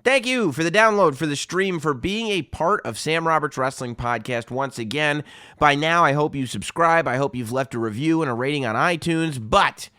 Thank you for the download, for the stream, for being a part of Sam Roberts Wrestling Podcast once again. By now, I hope you subscribe. I hope you've left a review and a rating on iTunes. But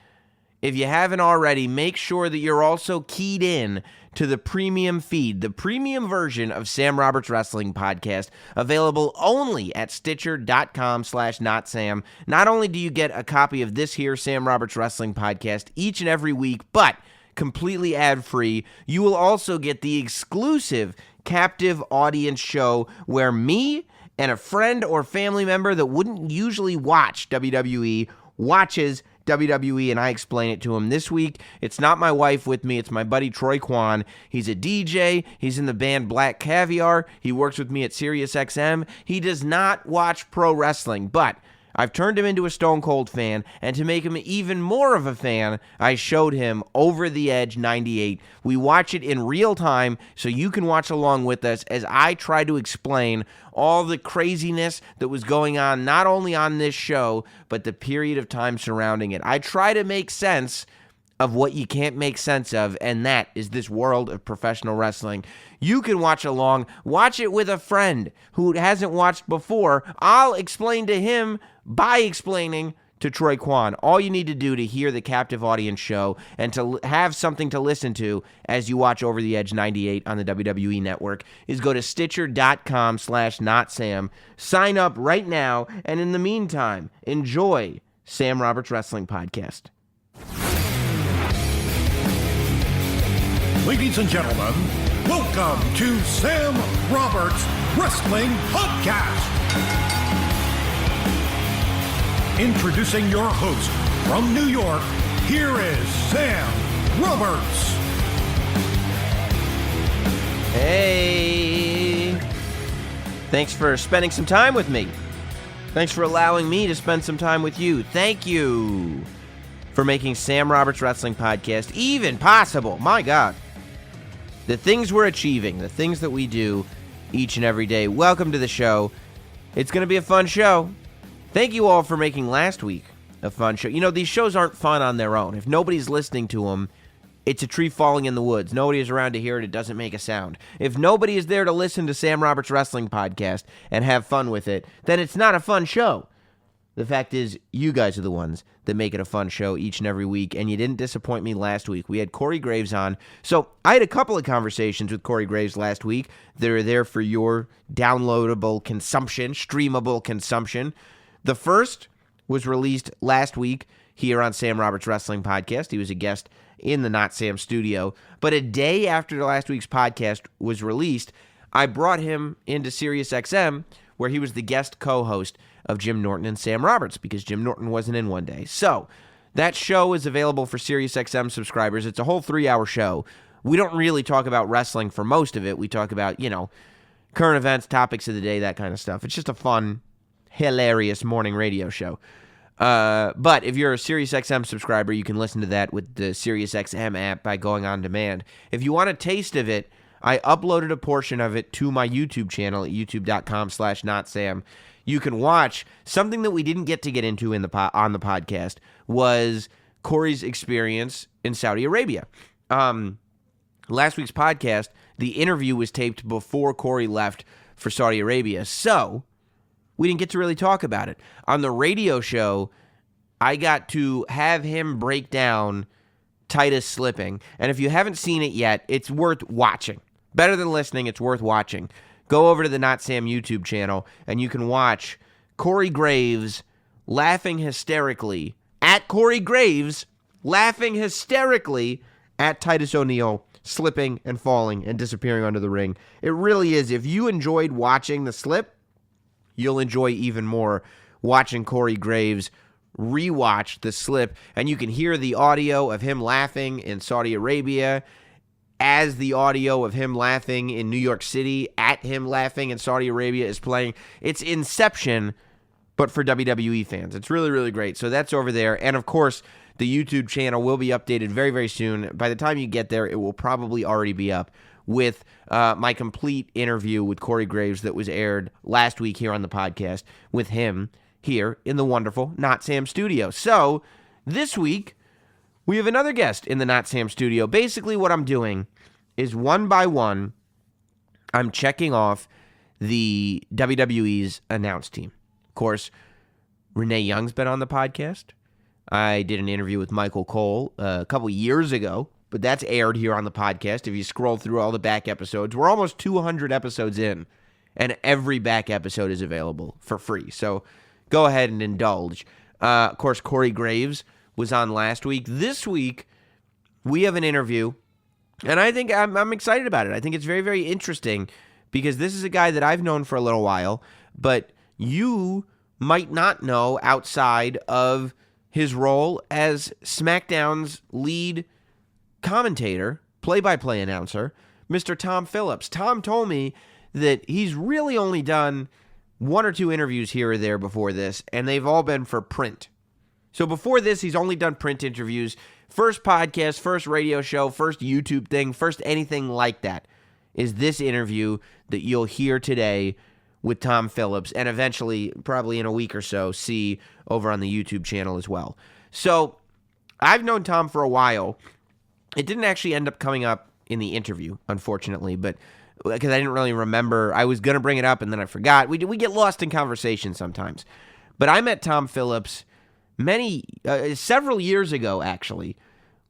if you haven't already, make sure that you're also keyed in to the premium feed, the premium version of Sam Roberts Wrestling Podcast, available only at Stitcher.com/notsam. Not only do you get a copy of this here Sam Roberts Wrestling Podcast each and every week, but completely ad-free, you will also get the exclusive captive audience show where me and a friend or family member that wouldn't usually watch WWE watches WWE, and I explain it to him. This week, it's not my wife with me, it's my buddy Troy Kwan. He's a DJ, he's in the band Black Caviar, he works with me at SiriusXM. He does not watch pro wrestling, but I've turned him into a Stone Cold fan, and to make him even more of a fan, I showed him Over the Edge 98. We watch it in real time, so you can watch along with us as I try to explain all the craziness that was going on, not only on this show, but the period of time surrounding it. I try to make sense of what you can't make sense of, and that is this world of professional wrestling. You can watch along. Watch it with a friend who hasn't watched before. I'll explain to him by explaining to Troy Kwan. All you need to do to hear the captive audience show and to have something to listen to as you watch Over the Edge 98 on the WWE Network is go to Stitcher.com/notsam. Sign up right now, and in the meantime, enjoy Sam Roberts Wrestling Podcast. Ladies and gentlemen, welcome to Sam Roberts Wrestling Podcast. Introducing your host from New York, here is Sam Roberts. Hey, thanks for spending some time with me. Thanks for allowing me to spend some time with you. Thank you for making Sam Roberts Wrestling Podcast even possible. My God. The things we're achieving, the things that we do each and every day. Welcome to the show. It's going to be a fun show. Thank you all for making last week a fun show. You know, these shows aren't fun on their own. If nobody's listening to them, it's a tree falling in the woods. Nobody is around to hear it. It doesn't make a sound. If nobody is there to listen to Sam Roberts Wrestling Podcast and have fun with it, then it's not a fun show. The fact is, you guys are the ones that make it a fun show each and every week, and you didn't disappoint me last week. We had Corey Graves on. So I had a couple of conversations with Corey Graves last week that are there for your downloadable consumption, streamable consumption. The first was released last week here on Sam Roberts Wrestling Podcast. He was a guest in the Not Sam studio. But a day after last week's podcast was released, I brought him into SiriusXM, where he was the guest co-host of Jim Norton and Sam Roberts, because Jim Norton wasn't in one day. So that show is available for SiriusXM subscribers. It's a whole 3-hour show. We don't really talk about wrestling for most of it. We talk about, current events, topics of the day, that kind of stuff. It's just a fun, hilarious morning radio show. But if you're a SiriusXM subscriber, you can listen to that with the SiriusXM app by going on demand. If you want a taste of it, I uploaded a portion of it to my YouTube channel at youtube.com/notsam. You can watch something that we didn't get to get into on the podcast was Corey's experience in Saudi Arabia. Last week's podcast, the interview was taped before Corey left for Saudi Arabia, so we didn't get to really talk about it. On the radio show, I got to have him break down Titus slipping, and if you haven't seen it yet, it's worth watching. Better than listening, it's worth watching. Go over to the Not Sam YouTube channel, and you can watch Corey Graves laughing hysterically at Titus O'Neil slipping and falling and disappearing under the ring. It really is. If you enjoyed watching the slip, you'll enjoy even more watching Corey Graves rewatch the slip, and you can hear the audio of him laughing in Saudi Arabia as the audio of him laughing in New York City at him laughing in Saudi Arabia is playing. It's Inception, but for WWE fans. It's really, really great. So that's over there. And, of course, the YouTube channel will be updated very, very soon. By the time you get there, it will probably already be up with my complete interview with Corey Graves that was aired last week here on the podcast with him here in the wonderful Not Sam studio. So this week, we have another guest in the Not Sam studio. Basically, what I'm doing is one by one, I'm checking off the WWE's announce team. Of course, Rene Young's been on the podcast. I did an interview with Michael Cole a couple years ago, but that's aired here on the podcast. If you scroll through all the back episodes, we're almost 200 episodes in, and every back episode is available for free. So go ahead and indulge. Of course, Corey Graves was on last week. This week, we have an interview, and I think I'm excited about it. I think it's very, very interesting because this is a guy that I've known for a little while, but you might not know outside of his role as SmackDown's lead commentator, play-by-play announcer, Mr. Tom Phillips. Tom told me that he's really only done one or two interviews here or there before this, and they've all been for print. So before this, he's only done print interviews. First podcast, first radio show, first YouTube thing, first anything like that is this interview that you'll hear today with Tom Phillips, and eventually, probably in a week or so, see over on the YouTube channel as well. So I've known Tom for a while. It didn't actually end up coming up in the interview, unfortunately, but because I didn't really remember. I was going to bring it up, and then I forgot. We get lost in conversation sometimes. But I met Tom Phillips several years ago, actually,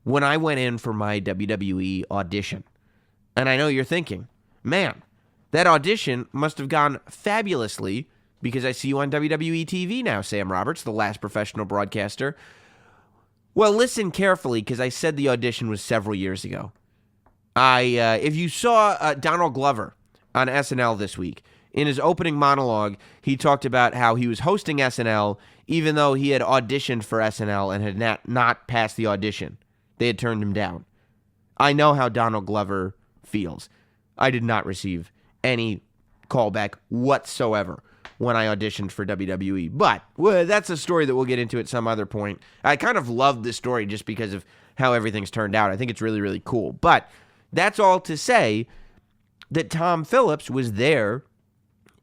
when I went in for my WWE audition. And I know you're thinking, man, that audition must have gone fabulously because I see you on WWE TV now, Sam Roberts, the last professional broadcaster. Well, listen carefully because I said the audition was several years ago. If you saw Donald Glover on SNL this week, in his opening monologue, he talked about how he was hosting SNL even though he had auditioned for SNL and had not passed the audition. They had turned him down. I know how Donald Glover feels. I did not receive any callback whatsoever when I auditioned for WWE. But that's a story that we'll get into at some other point. I kind of love this story just because of how everything's turned out. I think it's really, really cool. But that's all to say that Tom Phillips was there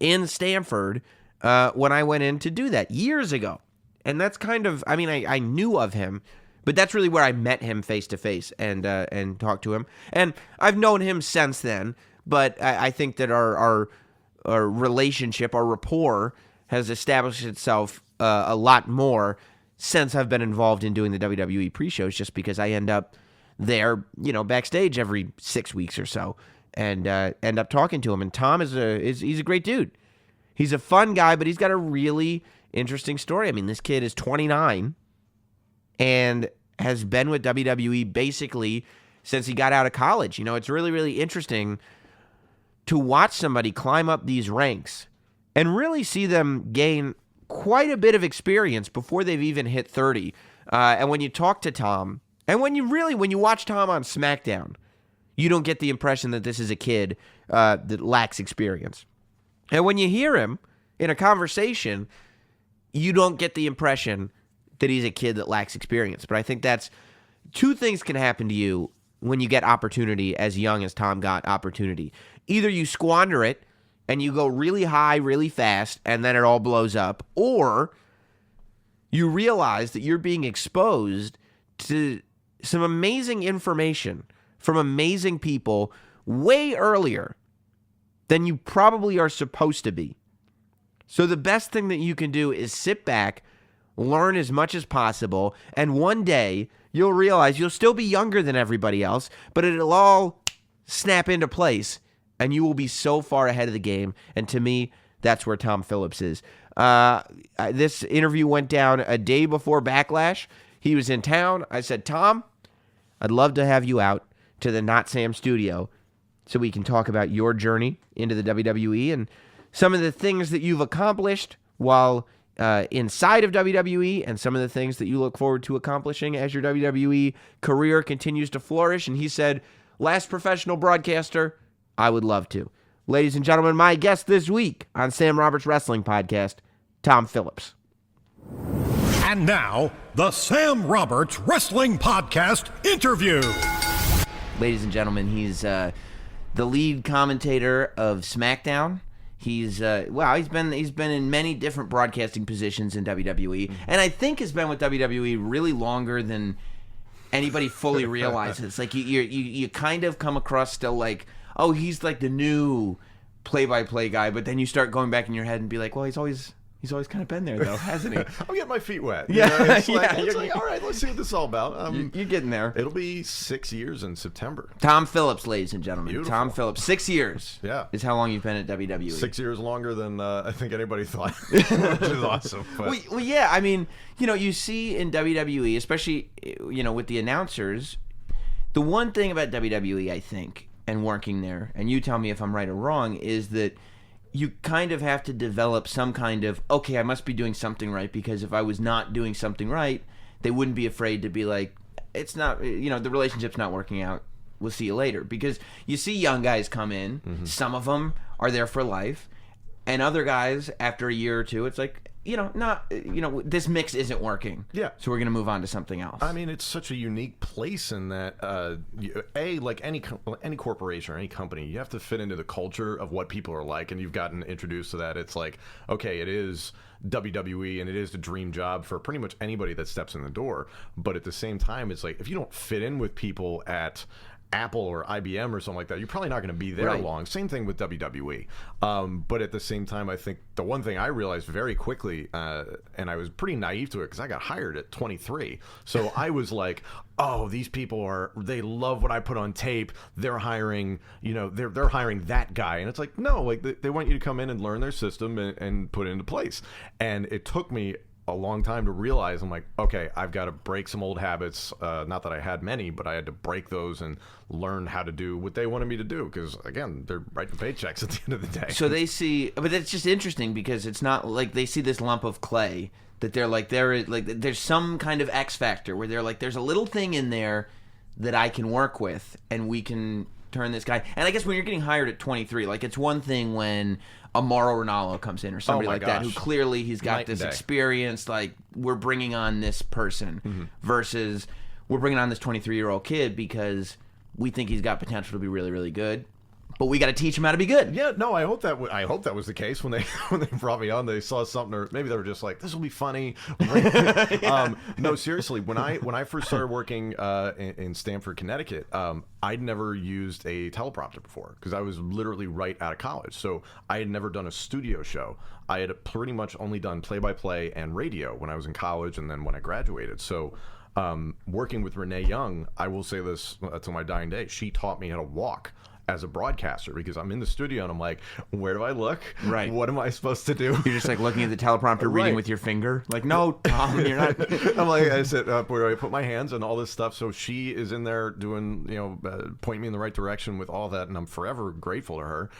in Stamford when I went in to do that years ago. And that's kind of, I knew of him, but that's really where I met him face to face and talked to him. And I've known him since then. But I think that our relationship, our rapport, has established itself a lot more since I've been involved in doing the WWE pre-shows, just because I end up there, backstage every 6 weeks or so, and end up talking to him. And Tom he's a great dude. He's a fun guy, but he's got a really interesting story. I mean, this kid is 29 and has been with WWE basically since he got out of college. It's really, really interesting to watch somebody climb up these ranks and really see them gain quite a bit of experience before they've even hit 30. And when you talk to Tom, and when you watch Tom on SmackDown, you don't get the impression that this is a kid that lacks experience. And when you hear him in a conversation, you don't get the impression that he's a kid that lacks experience. But I think that's two things can happen to you when you get opportunity as young as Tom got opportunity. Either you squander it and you go really high really fast and then it all blows up, or you realize that you're being exposed to some amazing information from amazing people way earlier than you probably are supposed to be. So the best thing that you can do is sit back, learn as much as possible, and one day you'll realize you'll still be younger than everybody else, but it'll all snap into place, and you will be so far ahead of the game. And to me, that's where Tom Phillips is. This interview went down a day before Backlash. He was in town. I said, Tom, I'd love to have you out to the Not Sam studio so we can talk about your journey into the WWE and some of the things that you've accomplished while inside of WWE and some of the things that you look forward to accomplishing as your WWE career continues to flourish. And he said, last professional broadcaster, I would love to. Ladies and gentlemen, my guest this week on Sam Roberts Wrestling Podcast, Tom Phillips. And now, the Sam Roberts Wrestling Podcast interview. Ladies and gentlemen, he's the lead commentator of SmackDown. He's been in many different broadcasting positions in WWE, and I think has been with WWE really longer than anybody fully realizes. Like you kind of come across still like, oh, he's like the new play-by-play guy, but then you start going back in your head and be like, well, he's always kind of been there, though, hasn't he? I'm getting my feet wet. Yeah, you know? It's yeah. like, all right, let's see what this is all about. You're getting there. It'll be 6 years in September. Tom Phillips, ladies and gentlemen. Beautiful. Tom Phillips. 6 years. Yeah. Is how long you've been at WWE. 6 years longer than I think anybody thought, which is awesome. But. Well, yeah, I mean, you see in WWE, especially, with the announcers, the one thing about WWE, I think, and working there, and you tell me if I'm right or wrong, is that you kind of have to develop some kind of, okay, I must be doing something right, because if I was not doing something right, they wouldn't be afraid to be like, it's not, the relationship's not working out, we'll see you later. Because you see young guys come in, some of them are there for life, and other guys, after a year or two, it's like, this mix isn't working. Yeah. So we're going to move on to something else. I mean, it's such a unique place in that, like any corporation or any company, you have to fit into the culture of what people are like, and you've gotten introduced to that. It's like, okay, it is WWE, and it is the dream job for pretty much anybody that steps in the door. But at the same time, it's like, if you don't fit in with people at Apple or IBM or something like that, you're probably not going to be there long. Same thing with WWE. But at the same time, I think the one thing I realized very quickly, and I was pretty naive to it because I got hired at 23. So I was like, oh, these people they love what I put on tape. They're hiring, they're hiring that guy. And it's like, no, like they want you to come in and learn their system and put it into place. And it took me a long time to realize, I'm like, okay, I've got to break some old habits. Not that I had many, but I had to break those and learn how to do what they wanted me to do. Because again, they're writing paychecks at the end of the day. So they see, but it's just interesting because it's not like they see this lump of clay that they're like, there's some kind of X factor where they're like, there's a little thing in there that I can work with, and we can turn this guy. And I guess when you're getting hired at 23, like it's one thing when a Mauro Ranallo comes in or somebody like that who clearly he's got this experience, like we're bringing on this person versus we're bringing on this 23-year-old kid because we think he's got potential to be really, really good, but we got to teach him how to be good. Yeah, no, I hope that was the case when they brought me on. They saw something, or maybe they were just like, this will be funny. No, seriously, when I first started working in Stamford, Connecticut, I'd never used a teleprompter before because I was literally right out of college. So I had never done a studio show. I had pretty much only done play-by-play and radio when I was in college, and then when I graduated. So working with Rene Young, I will say this to my dying day, she taught me how to walk as a broadcaster, because I'm in the studio and I'm like, where do I look? Right. What am I supposed to do? You're just like looking at the teleprompter, reading with your finger. Like, no, Tom, you're not. I'm like, I said, where do I put my hands and all this stuff? So she is in there doing, pointing me in the right direction with all that, and I'm forever grateful to her.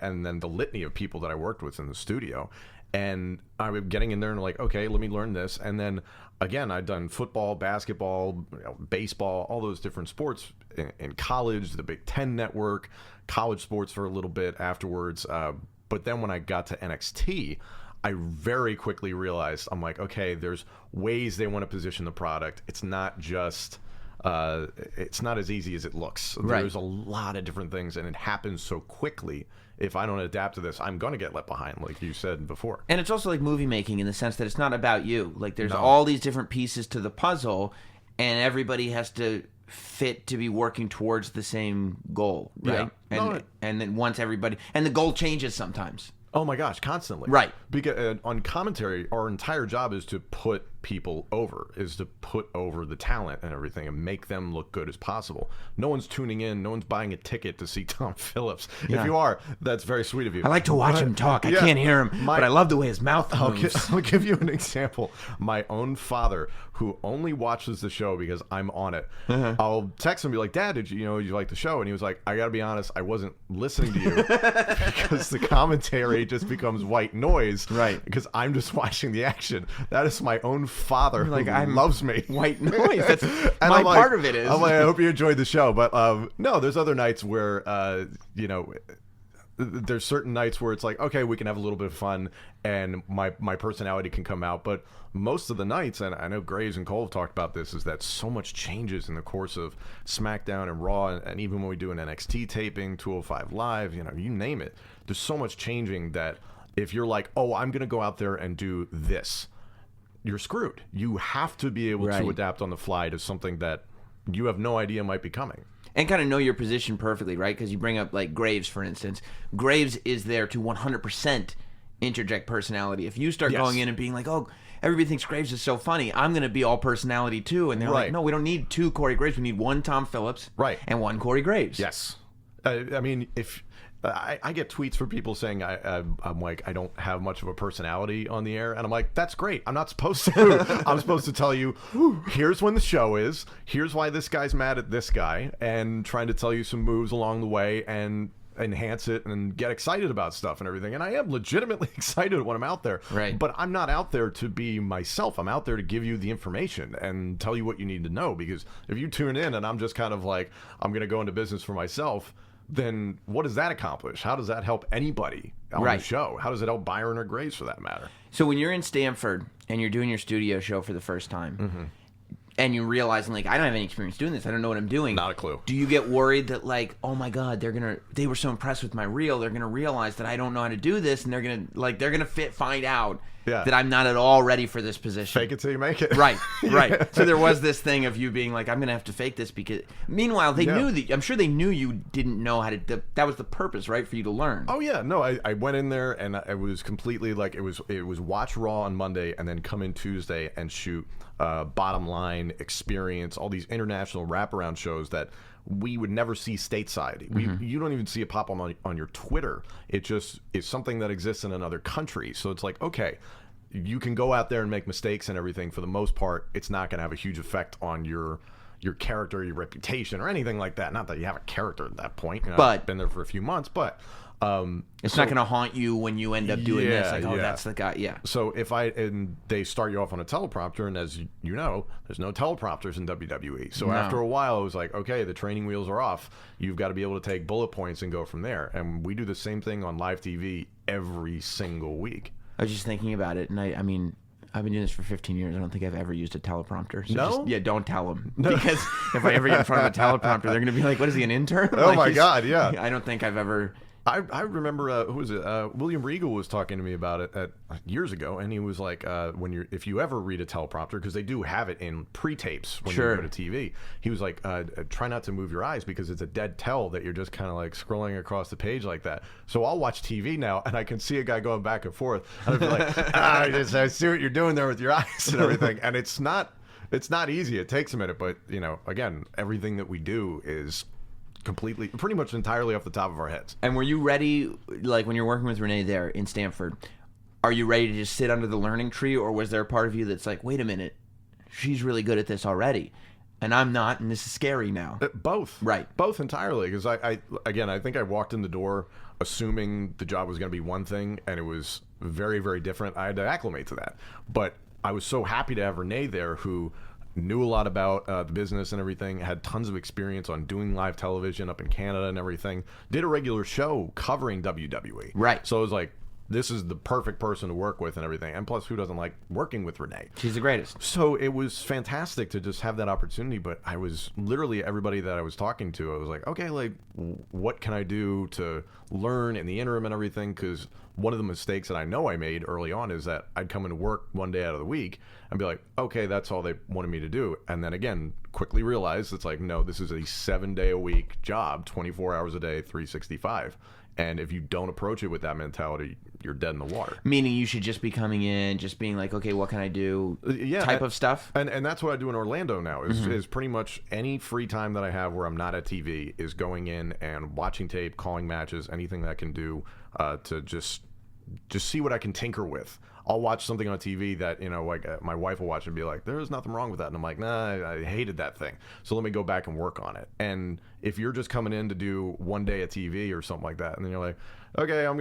And then the litany of people that I worked with in the studio. And I was getting in there and like, okay, let me learn this. And then again, I'd done football, basketball, baseball, all those different sports in college, the Big Ten Network, college sports for a little bit afterwards. But then when I got to NXT, I very quickly realized, I'm like, okay, there's ways they want to position the product. It's not just, it's not as easy as it looks. Right. There's a lot of different things, and it happens so quickly. If I don't adapt to this, I'm going to get left behind, like you said before. And it's also like movie making in the sense that it's not about you. Like there's all these different pieces to the puzzle, and everybody has to fit to be working towards the same goal, right? Yeah. And then once everybody, and the goal changes sometimes. Oh my gosh, constantly. Right. Because on commentary, our entire job is to put people over, is to put over the talent and everything and make them look good as possible. No one's tuning in. No one's buying a ticket to see Tom Phillips. Yeah. If you are, that's very sweet of you. I like to watch him talk. I can't hear him, but I love the way his mouth moves. I'll give you an example. My own father, who only watches the show because I'm on it, I'll text him and be like, Dad, did you like the show? And he was like, I got to be honest, I wasn't listening to you because the commentary just becomes white noise. Right. Because I'm just watching the action. That is my own father who loves me. White noise. That's my part of it is. I'm like, I hope you enjoyed the show. But no, there's other nights where, there's certain nights where it's like, okay, we can have a little bit of fun and my personality can come out. But most of the nights, and I know Graves and Cole have talked about this, is that so much changes in the course of SmackDown and Raw, and even when we do an NXT taping, 205 Live, you name it. There's so much changing that if you're like, oh, I'm going to go out there and do this, you're screwed. You have to be able to adapt on the fly to something that you have no idea might be coming. And kind of know your position perfectly, right? Because you bring up, like, Graves, for instance. Graves is there to 100% interject personality. If you start going in and being like, oh, everybody thinks Graves is so funny, I'm going to be all personality too. And they're like, no, we don't need 2 Corey Graves. We need 1 Tom Phillips and 1 Corey Graves. Yes. I mean, if I get tweets from people saying I'm like, I don't have much of a personality on the air, and I'm like, that's great. I'm not supposed to. I'm supposed to tell you, here's when the show is, here's why this guy's mad at this guy, and trying to tell you some moves along the way and enhance it and get excited about stuff and everything. And I am legitimately excited when I'm out there. Right. But I'm not out there to be myself. I'm out there to give you the information and tell you what you need to know. Because if you tune in and I'm just kind of like, I'm going to go into business for myself, then what does that accomplish? How does that help anybody on the show? How does it help Byron or Grace, for that matter? So when you're in Stamford and you're doing your studio show for the first time, and you're realizing, like, I don't have any experience doing this, I don't know what I'm doing. Not a clue. Do you get worried that, like, oh my God, they were so impressed with my reel, they're gonna realize that I don't know how to do this, and they're gonna find out that I'm not at all ready for this position. Fake it till you make it. Right. So there was this thing of you being like, I'm gonna have to fake this, because meanwhile they knew that, I'm sure they knew you didn't know how to. That was the purpose, right, for you to learn. Oh yeah, no, I went in there and I was completely like, it was watch Raw on Monday and then come in Tuesday and shoot Bottom Line, Experience, all these international wraparound shows that we would never see stateside. You don't even see it pop on your Twitter. It just is something that exists in another country. So it's like, okay, you can go out there and make mistakes and everything. For the most part, it's not going to have a huge effect on your character, your reputation, or anything like that. Not that you have a character at that point. But I've been there for a few months, but it's not going to haunt you when you end up doing this. Like, oh, that's the guy. Yeah. So and they start you off on a teleprompter, and as you know, there's no teleprompters in WWE. So after a while, it was like, okay, the training wheels are off. You've got to be able to take bullet points and go from there. And we do the same thing on live TV every single week. I was just thinking about it, and I mean, I've been doing this for 15 years. I don't think I've ever used a teleprompter. So no? Don't tell them. Because if I ever get in front of a teleprompter, they're going to be like, what is he, an intern? Oh, my God, yeah. I don't think I've ever... I remember, who was it? William Regal was talking to me about it years ago, and he was like, if you ever read a teleprompter, because they do have it in pre-tapes when you go to TV, he was like, try not to move your eyes, because it's a dead tell that you're just kind of like scrolling across the page like that. So I'll watch TV now, and I can see a guy going back and forth, and I'll be like, I see what you're doing there with your eyes and everything, and it's not easy. It takes a minute, but again, everything that we do is pretty much entirely off the top of our heads. And were you ready, like when you're working with Rene there in Stamford, are you ready to just sit under the learning tree, or was there a part of you that's like, wait a minute, she's really good at this already, and I'm not, and this is scary now? Both. Right. Both entirely, because I think I walked in the door assuming the job was going to be one thing, and it was very, very different. I had to acclimate to that. But I was so happy to have Rene there, who knew a lot about the business and everything, had tons of experience on doing live television up in Canada and everything, did a regular show covering WWE. Right. So it was like, this is the perfect person to work with and everything. And plus, who doesn't like working with Rene? She's the greatest. So it was fantastic to just have that opportunity. But I was literally, everybody that I was talking to, I was like, okay, like, what can I do to learn in the interim and everything? Because one of the mistakes that I know I made early on is that I'd come into work one day out of the week and be like, okay, that's all they wanted me to do. And then again, quickly realized it's like, no, this is a 7-day-a-week job, 24 hours a day, 365. And if you don't approach it with that mentality, you're dead in the water. Meaning you should just be coming in, just being like, okay, what can I do? Type of stuff. And that's what I do in Orlando now, is pretty much any free time that I have where I'm not at TV is going in and watching tape, calling matches, anything that I can do to just see what I can tinker with. I'll watch something on TV that, like my wife will watch and be like, there's nothing wrong with that. And I'm like, nah, I hated that thing. So let me go back and work on it. And if you're just coming in to do one day of TV or something like that, and then you're like, okay, I'm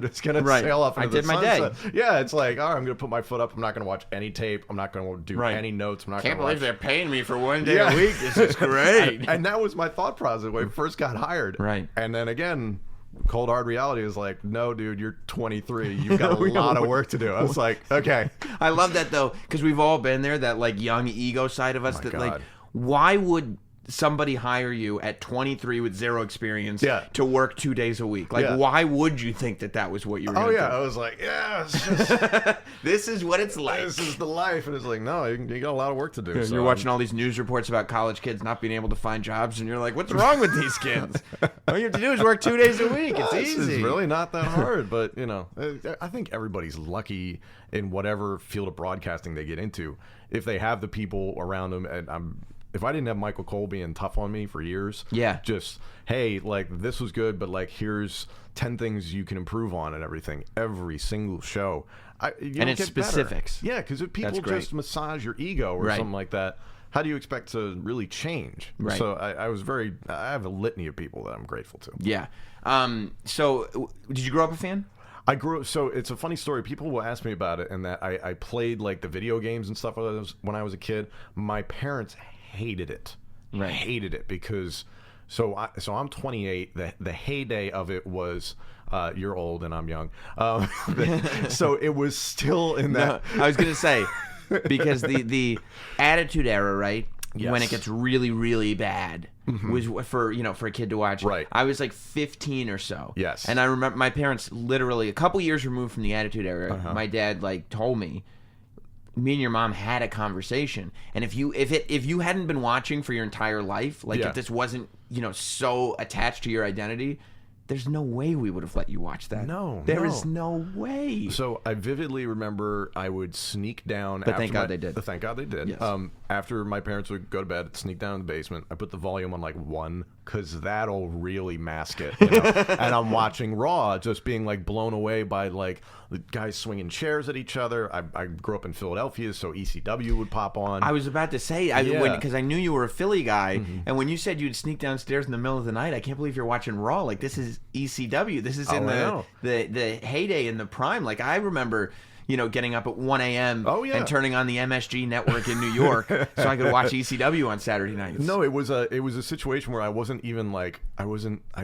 just going to sail off into the sunset. I did my day. Yeah, it's like, all right, I'm going to put my foot up. I'm not going to watch any tape. I'm not going to do any notes. I'm not Can't believe they're paying me for one day a week. This is great. and that was my thought process when I first got hired. Right. And then again, cold hard reality is like, no, dude, you're 23. You've got a lot of work to do. I was like, okay. I love that though, because we've all been there. That like young ego side of us. Like, why would somebody hire you at 23 with zero experience Yeah. to work 2 days a week? Like, Yeah. why would you think that was what you were going to do? I was like, yeah, it's just, This is what it's like. this is the life. And it's like, no, you got a lot of work to do. And so you're watching all these news reports about college kids not being able to find jobs, and you're like, what's wrong with these kids? All you have to do is work 2 days a week. It's This easy. is really not that hard, but I think everybody's lucky in whatever field of broadcasting they get into. If they have the people around them, and if I didn't have Michael Cole being tough on me for years, just, hey, like, this was good, but like, here's 10 things you can improve on and everything, every single show. And it's specifics. Better. Yeah, because if people just massage your ego or something like that, how do you expect to really change? Right. So I have a litany of people that I'm grateful to. Yeah. So did you grow up a fan? I grew up, so it's a funny story. People will ask me about it, and that I played like the video games and stuff when I was a kid. My parents hated it. Right. Hated it because I'm 28. The heyday of it was you're old and I'm young. So it was still in that. No, I was gonna say because the Attitude Era, right? Yes. When it gets really, really bad, was for a kid to watch. Right. I was like 15 or so. Yes. And I remember my parents literally a couple years removed from the Attitude Era. My dad like told me, me and your mom had a conversation, and if you hadn't been watching for your entire life, like if this wasn't so attached to your identity, there's no way we would have let you watch that. There is no way. So I vividly remember I would sneak down. But thank God they did. Thank God they did. Yes. After my parents would go to bed, I'd sneak down in the basement. I put the volume on like 1 because that'll really mask it. And I'm watching Raw, just being like blown away by like the guys swinging chairs at each other. I grew up in Philadelphia, so ECW would pop on. I was about to say, because I knew you were a Philly guy, and when you said you'd sneak downstairs in the middle of the night, I can't believe you're watching Raw. Like, this is ECW. This is in the heyday, in the prime. Like, I remember, getting up at 1 a.m. and turning on the MSG network in New York so I could watch ECW on Saturday nights. No, it was a situation where I wasn't even like, I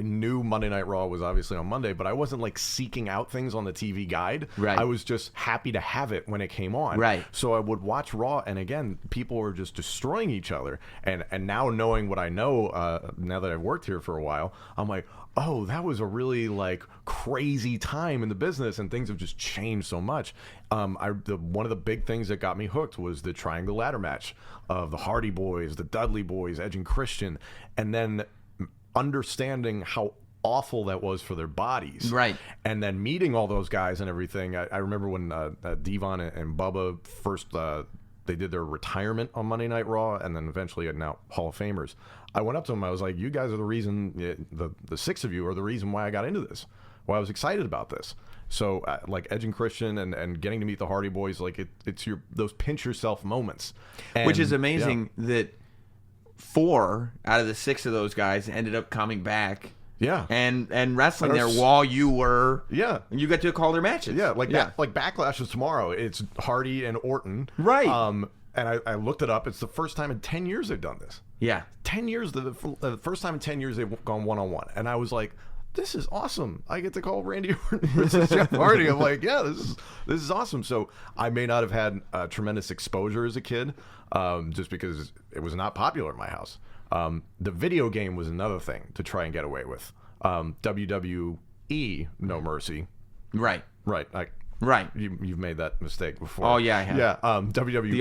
knew Monday Night Raw was obviously on Monday, but I wasn't like seeking out things on the TV guide. Right. I was just happy to have it when it came on. Right. So I would watch Raw, and again, people were just destroying each other. And now knowing what I know, now that I've worked here for a while, I'm like, oh, that was a really like crazy time in the business, and things have just changed so much. One of the big things that got me hooked was the Triangle Ladder match of the Hardy Boys, the Dudley Boys, Edge and Christian, and then understanding how awful that was for their bodies. Right. And then meeting all those guys and everything. I remember when Devon and Bubba first they did their retirement on Monday Night Raw, and then eventually now Hall of Famers. I went up to them. I was like, you guys are the reason, the 6 of you are the reason why I got into this, why I was excited about this. So like Edge and Christian and getting to meet the Hardy Boys, like it's those pinch yourself moments. Which is amazing that 4 out of the 6 of those guys ended up coming back. Yeah. And wrestling there while you were. Yeah. You got to call their matches. Yeah. Like Backlash is tomorrow. It's Hardy and Orton. Right. And I looked it up. It's the first time in 10 years they've done this. Yeah. 10 years. The first time in 10 years they've gone one-on-one. And I was like, this is awesome. I get to call Randy Orton versus Jeff Hardy. I'm like, yeah, this is awesome. So I may not have had tremendous exposure as a kid, just because it was not popular in my house. The video game was another thing to try and get away with. WWE No Mercy. Right. Right. Right. You've made that mistake before. Oh yeah, I have. Yeah. WWE.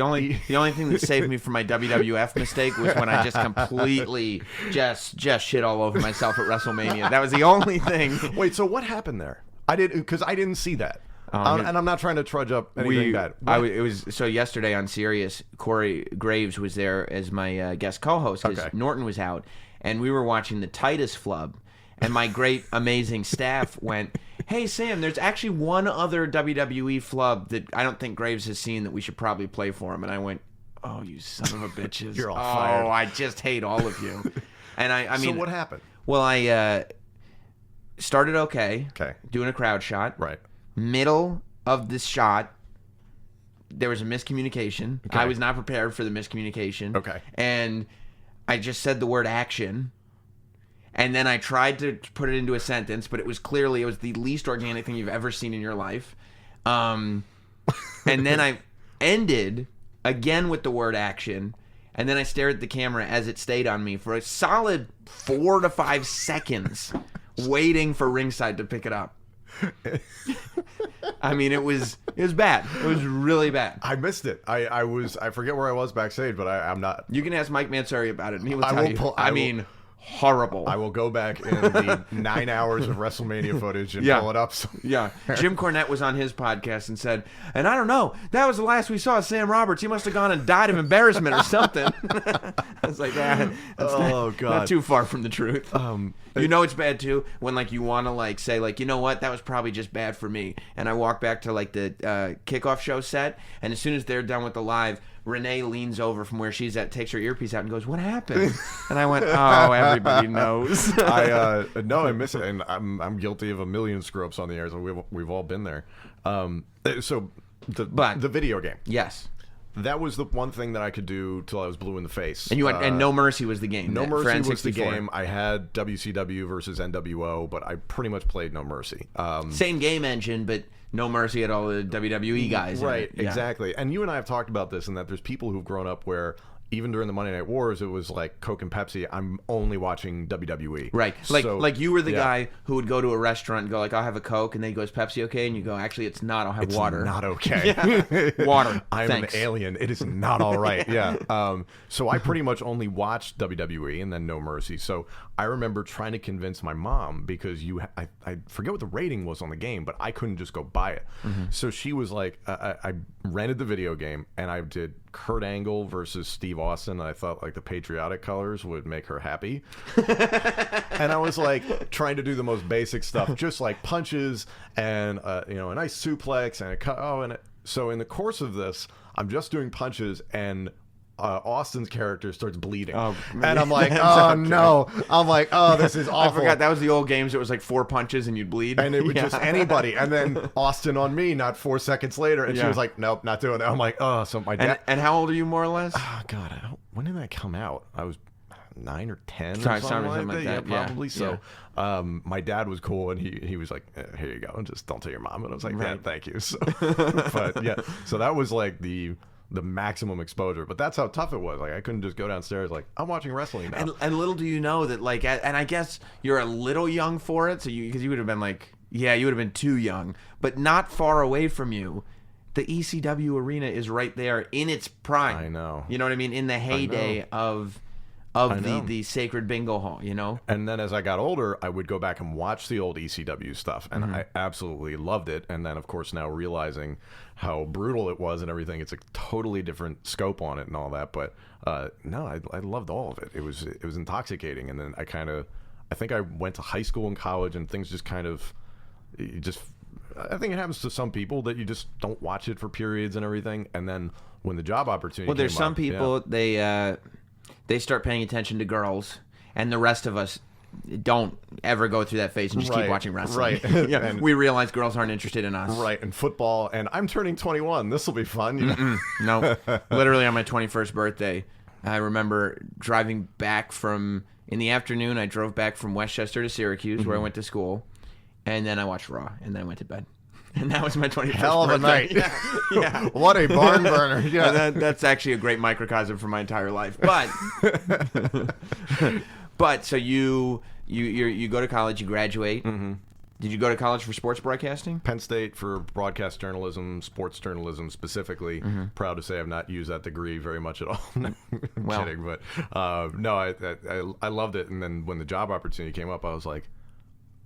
The only thing that saved me from my WWF mistake was when I just completely just shit all over myself at WrestleMania. That was the only thing. Wait. So what happened there? I didn't see that. And I'm not trying to trudge up anything bad. It was so yesterday on Sirius. Corey Graves was there as my guest co-host because Norton was out, and we were watching the Titus Flub, and my great amazing staff went, "Hey Sam, there's actually one other WWE flub that I don't think Graves has seen that we should probably play for him." And I went, "Oh, you son of a bitches! You're all fired. Oh, I just hate all of you." And I mean, so what happened? Well, I started okay, doing a crowd shot, right. Middle of the shot, there was a miscommunication. I was not prepared for the miscommunication. Okay. And I just said the word action. And then I tried to put it into a sentence, but it was the least organic thing you've ever seen in your life. And then I ended again with the word action. And then I stared at the camera as it stayed on me for a solid 4 to 5 seconds, waiting for ringside to pick it up. I mean, it was bad. It was really bad. I missed it. I forget where I was backstage, but I'm not. You can ask Mike Mansouri about it, and he will tell you. I mean, horrible. I will go back in the 9 hours of WrestleMania footage and pull it up. Yeah. Jim Cornette was on his podcast and said, and I don't know, that was the last we saw of Sam Roberts. He must have gone and died of embarrassment or something. I was like, that's not too far from the truth. You know it's bad too when like you want to like say like, you know what, that was probably just bad for me. And I walk back to like the kickoff show set, and as soon as they're done with the live, Rene leans over from where she's at, takes her earpiece out, and goes, "What happened?" And I went, "Oh, everybody knows." I miss it, and I'm guilty of a million screw-ups on the air. So we've all been there. So the video game, yes, that was the one thing that I could do till I was blue in the face. And you had, and No Mercy was the game. No Mercy was the game. I had WCW versus NWO, but I pretty much played No Mercy. Same game engine, but No Mercy had all the WWE guys. Right, exactly. And you and I have talked about this, and that there's people who've grown up where even during the Monday Night Wars, it was like Coke and Pepsi. I'm only watching WWE. Right. Like you were the guy who would go to a restaurant and go like, "I'll have a Coke," and then he goes, "Pepsi okay?" And you go, "Actually, it's not. I'll have water." It's not okay. Water. I'm Thanks. an alien. It is not all right. Yeah. So I pretty much only watched WWE and then No Mercy. So I remember trying to convince my mom because I forget what the rating was on the game, but I couldn't just go buy it. So she was like, I rented the video game and I did Kurt Angle versus Steve Austin. I thought like the patriotic colors would make her happy. And I was like trying to do the most basic stuff, just like punches and a nice suplex and a cut. So in the course of this, I'm just doing punches and Austin's character starts bleeding. And I'm like, oh no. I'm like, oh, this is awful. I forgot that was the old games. It was like 4 punches and you'd bleed. And it was just anybody. And then Austin on me, not 4 seconds later. And she was like, nope, not doing that. I'm like, oh, so my dad. And how old are you more or less? Oh, God. When did that come out? I was 9 or 10 or something like that. Yeah, probably. So my dad was cool and he was like, here you go. And just don't tell your mom. And I was like, Dad, thank you. So, but yeah, so that was like the maximum exposure, but that's how tough it was. Like I couldn't just go downstairs like I'm watching wrestling now. And little do you know that like, and I guess you're a little young for it, so because you would have been like, you would have been too young, but not far away from you. The ECW arena is right there in its prime. I know. You know what I mean? In the heyday of the sacred bingo hall, you know? And then as I got older, I would go back and watch the old ECW stuff, and I absolutely loved it. And then, of course, now realizing how brutal it was and everything, it's a totally different scope on it and all that. But no, I loved all of it. It was intoxicating. And then I think I went to high school and college, and things just kind of, I think it happens to some people that you just don't watch it for periods and everything. And then when the job opportunity there's came some up, people, they start paying attention to girls, and the rest of us don't ever go through that phase and just keep watching wrestling. Right. We realize girls aren't interested in us. Right, and football, and I'm turning 21. This will be fun. You know? No. Literally on my 21st birthday, I remember driving back in the afternoon, I drove back from Westchester to Syracuse, where I went to school, and then I watched Raw, and then I went to bed. And that was my 21st Hell of a birthday. night. Yeah. What a barn burner. Yeah. That's actually a great microcosm for my entire life. But so you go to college, you graduate. Did you go to college for sports broadcasting? Penn State for broadcast journalism, sports journalism specifically. Proud to say I've not used that degree very much at all. Kidding, but no, I loved it. And then when the job opportunity came up, I was like,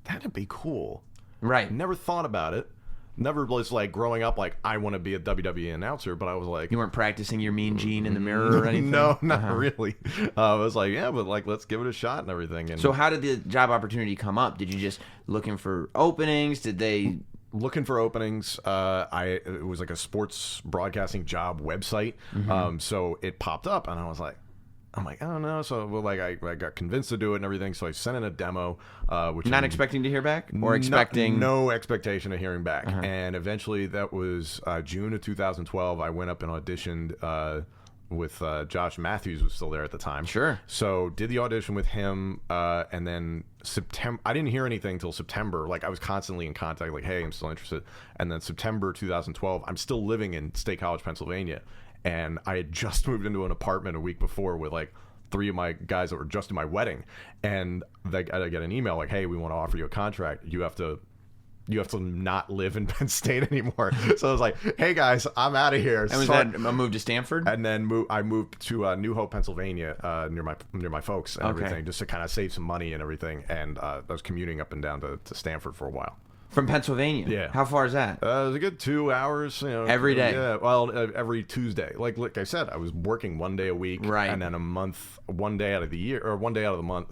that'd be cool. Right. Never thought about it. Never was like growing up like I want to be a WWE announcer, but I was like, you weren't practicing your Mean Gene in the mirror or anything? No, not really. I was like, yeah, but like let's give it a shot and everything. And so how did the job opportunity come up? Did you just looking for openings? Did they looking for openings? It was like a sports broadcasting job website. So it popped up and I'm like, I don't know. So I got convinced to do it and everything. So I sent in a demo, which not expecting to hear back, or expecting no expectation of hearing back. And eventually, that was June of 2012. I went up and auditioned with Josh Matthews was still there at the time. Sure. So did the audition with him, and then September. I didn't hear anything until September. Like I was constantly in contact. Like, hey, I'm still interested. And then September 2012, I'm still living in State College, Pennsylvania. and I had just moved into an apartment a week before with like 3 of my guys that were just in my wedding, and I get an email like, hey, we want to offer you a contract. You have to not live in Penn State anymore. So I was like, hey guys, I'm out of here. And was that a move to Stanford? And then I moved to New Hope, Pennsylvania, near my folks and everything, just to kind of save some money and everything. And I was commuting up and down to Stanford for a while. From Pennsylvania? Yeah. How far is that? It was a good 2 hours. Every day? Yeah, well, every Tuesday. Like I said, I was working 1 day a week. Right. And then a month, 1 day out of the year, or 1 day out of the month,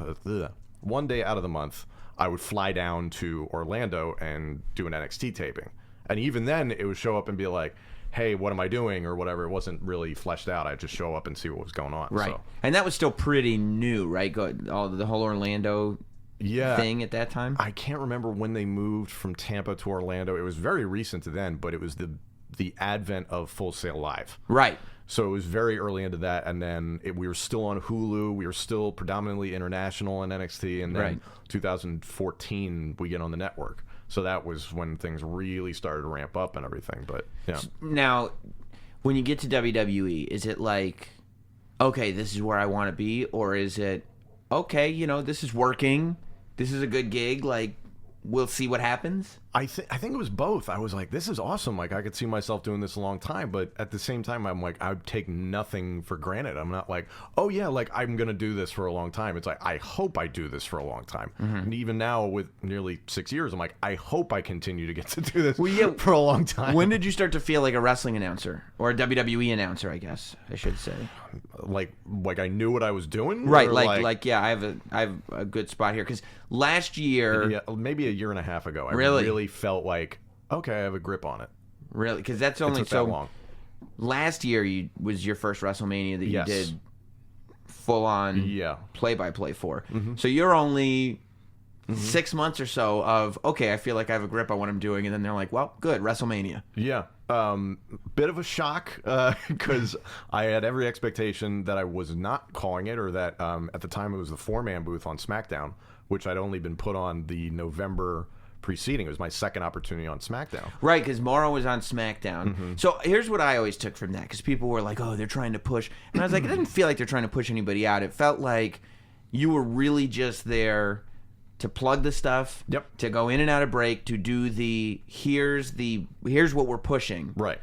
1 day out of the month, I would fly down to Orlando and do an NXT taping. And even then, it would show up and be like, hey, what am I doing, or whatever. It wasn't really fleshed out. I'd just show up and see what was going on. Right. So. And that was still pretty new, right? The whole Orlando thing at that time? I can't remember when they moved from Tampa to Orlando. It was very recent to then, but it was the advent of Full Sail Live. Right. So it was very early into that, and then we were still on Hulu. We were still predominantly international in NXT, and then 2014 we get on the network. So that was when things really started to ramp up and everything. But yeah. Now, when you get to WWE, is it like, okay, this is where I want to be, or is it, okay, this is working, this is a good gig, like, we'll see what happens? I think it was both. I was like, this is awesome. Like, I could see myself doing this a long time, but at the same time, I'm like, I would take nothing for granted. I'm not like, oh yeah, like I'm gonna do this for a long time. It's like, I hope I do this for a long time. And even now, with nearly 6 years, I'm like, I hope I continue to get to do this for a long time. When did you start to feel like a wrestling announcer, or a WWE announcer? I guess I should say. Like I knew what I was doing, right? Like yeah, I have a good spot here, because last year, maybe a year and a half ago, I really felt like, okay, I have a grip on it. Really? Because that's only so long. Last year was your first WrestleMania that you did full on play-by-play for. So you're only 6 months or so of, okay, I feel like I have a grip on what I'm doing, and then they're like, well, good, WrestleMania. Yeah. Bit of a shock, because I had every expectation that I was not calling it, or that at the time it was the 4-man booth on SmackDown, which I'd only been put on the November preceding. It was my second opportunity on SmackDown. Right, because Mauro was on SmackDown. So here's what I always took from that, because people were like, oh, they're trying to push. And I was like, it didn't feel like they're trying to push anybody out. It felt like you were really just there to plug the stuff, to go in and out of break, to do here's what we're pushing. Right.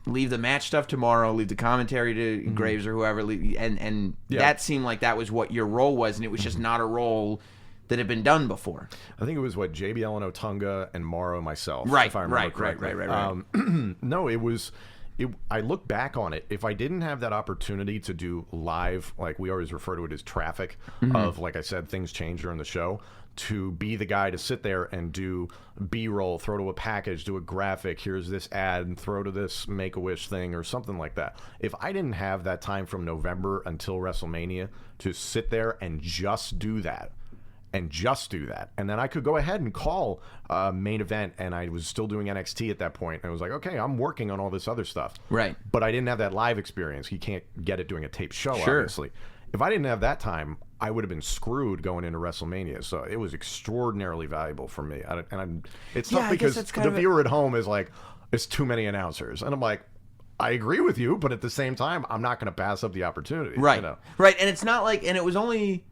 Leave the match stuff tomorrow, leave the commentary to Graves or whoever, and that seemed like that was what your role was, and it was just not a role that had been done before. I think it was JBL and Otunga and Mauro and myself. Right, if I remember correctly. Right. No, it was. I look back on it. If I didn't have that opportunity to do live, like we always refer to it as traffic, of, like I said, things change during the show, to be the guy to sit there and do B-roll, throw to a package, do a graphic, here's this ad, and throw to this Make-A-Wish thing or something like that. If I didn't have that time from November until WrestleMania to sit there and just do that, and then I could go ahead and call main event, and I was still doing NXT at that point, and I was like, okay, I'm working on all this other stuff. Right. But I didn't have that live experience. You can't get it doing a taped show, obviously. If I didn't have that time, I would have been screwed going into WrestleMania. So it was extraordinarily valuable for me. It's tough because the viewer at home is like, it's too many announcers. And I'm like, I agree with you, but at the same time, I'm not going to pass up the opportunity. Right. Right. And it's not like, and it was only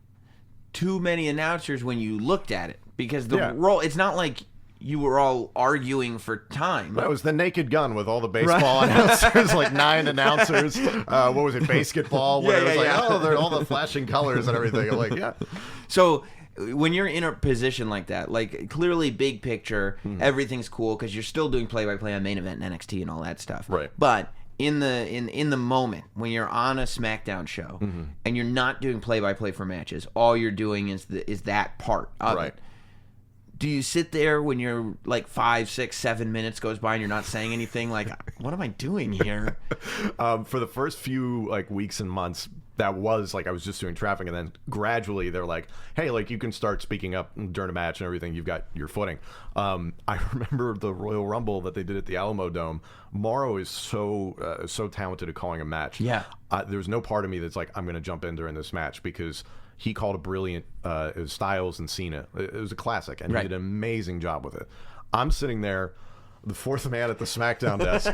too many announcers when you looked at it, because the role, it's not like you were all arguing for time. That was the Naked Gun with all the baseball announcers, like 9 announcers. What was it, basketball? Where it was oh, they're all the flashing colors and everything. I'm like, So when you're in a position like that, like clearly big picture, everything's cool because you're still doing play-by-play on main event and NXT and all that stuff. Right. But in the moment when you're on a SmackDown show and you're not doing play-by-play for matches, all you're doing is that part of it. Do you sit there when you're like 5, 6, 7 minutes goes by and you're not saying anything, like, what am I doing here? For the first few weeks and months, that was like I was just doing traffic, and then gradually they're like, hey, like you can start speaking up during a match and everything. You've got your footing. I remember the Royal Rumble that they did at the Alamo Dome. Mauro is so talented at calling a match. Yeah. There's no part of me that's like, I'm going to jump in during this match, because he called a brilliant Styles and Cena. It was a classic, and he did an amazing job with it. I'm sitting there, the fourth man at the SmackDown desk,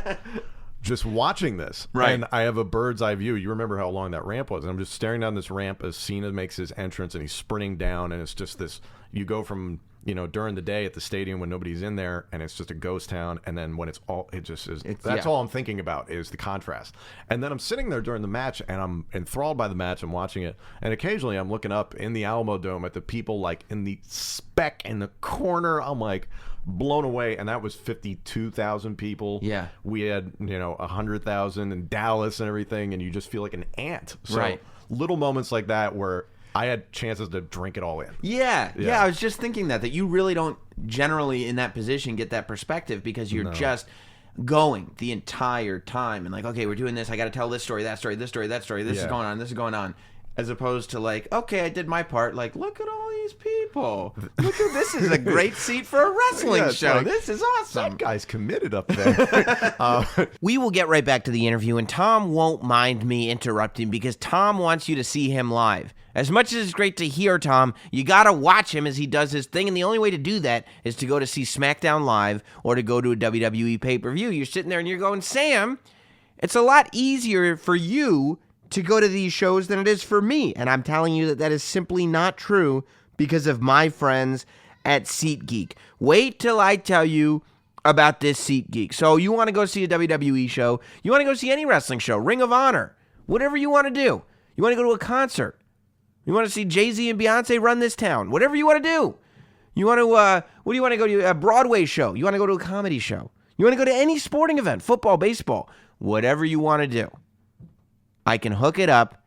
just watching this. Right. And I have a bird's eye view. You remember how long that ramp was. And I'm just staring down this ramp as Cena makes his entrance and he's sprinting down. And it's just this, you go from, during the day at the stadium when nobody's in there and it's just a ghost town. And then when it's all, it just is, that's all I'm thinking about is the contrast. And then I'm sitting there during the match and I'm enthralled by the match. I'm watching it. And occasionally I'm looking up in the Alamo Dome at the people like in the speck in the corner. I'm like, blown away, and that was 52,000 people. Yeah, we had 100,000 in Dallas and everything, and you just feel like an ant. So little moments like that where I had chances to drink it all in. Yeah. I was just thinking that you really don't generally in that position get that perspective because you're just going the entire time and like, okay, we're doing this. I got to tell this story, that story, this story, that story. This is going on. This is going on. As opposed to like, okay, I did my part. Like, look at all these people. Look at this is a great seat for a wrestling show. Like, this is awesome. That guy's committed up there. We will get right back to the interview, and Tom won't mind me interrupting because Tom wants you to see him live. As much as it's great to hear Tom, you got to watch him as he does his thing, and the only way to do that is to go to see SmackDown Live or to go to a WWE pay-per-view. You're sitting there and you're going, Sam, it's a lot easier for you to go to these shows than it is for me. And I'm telling you that is simply not true because of my friends at SeatGeek. Wait till I tell you about this SeatGeek. So you want to go see a WWE show, you want to go see any wrestling show, Ring of Honor, whatever you want to do. You want to go to a concert. You want to see Jay-Z and Beyonce run this town, whatever you want to do. You want to, what do you want to go to? A Broadway show. You want to go to a comedy show. You want to go to any sporting event, football, baseball, whatever you want to do. I can hook it up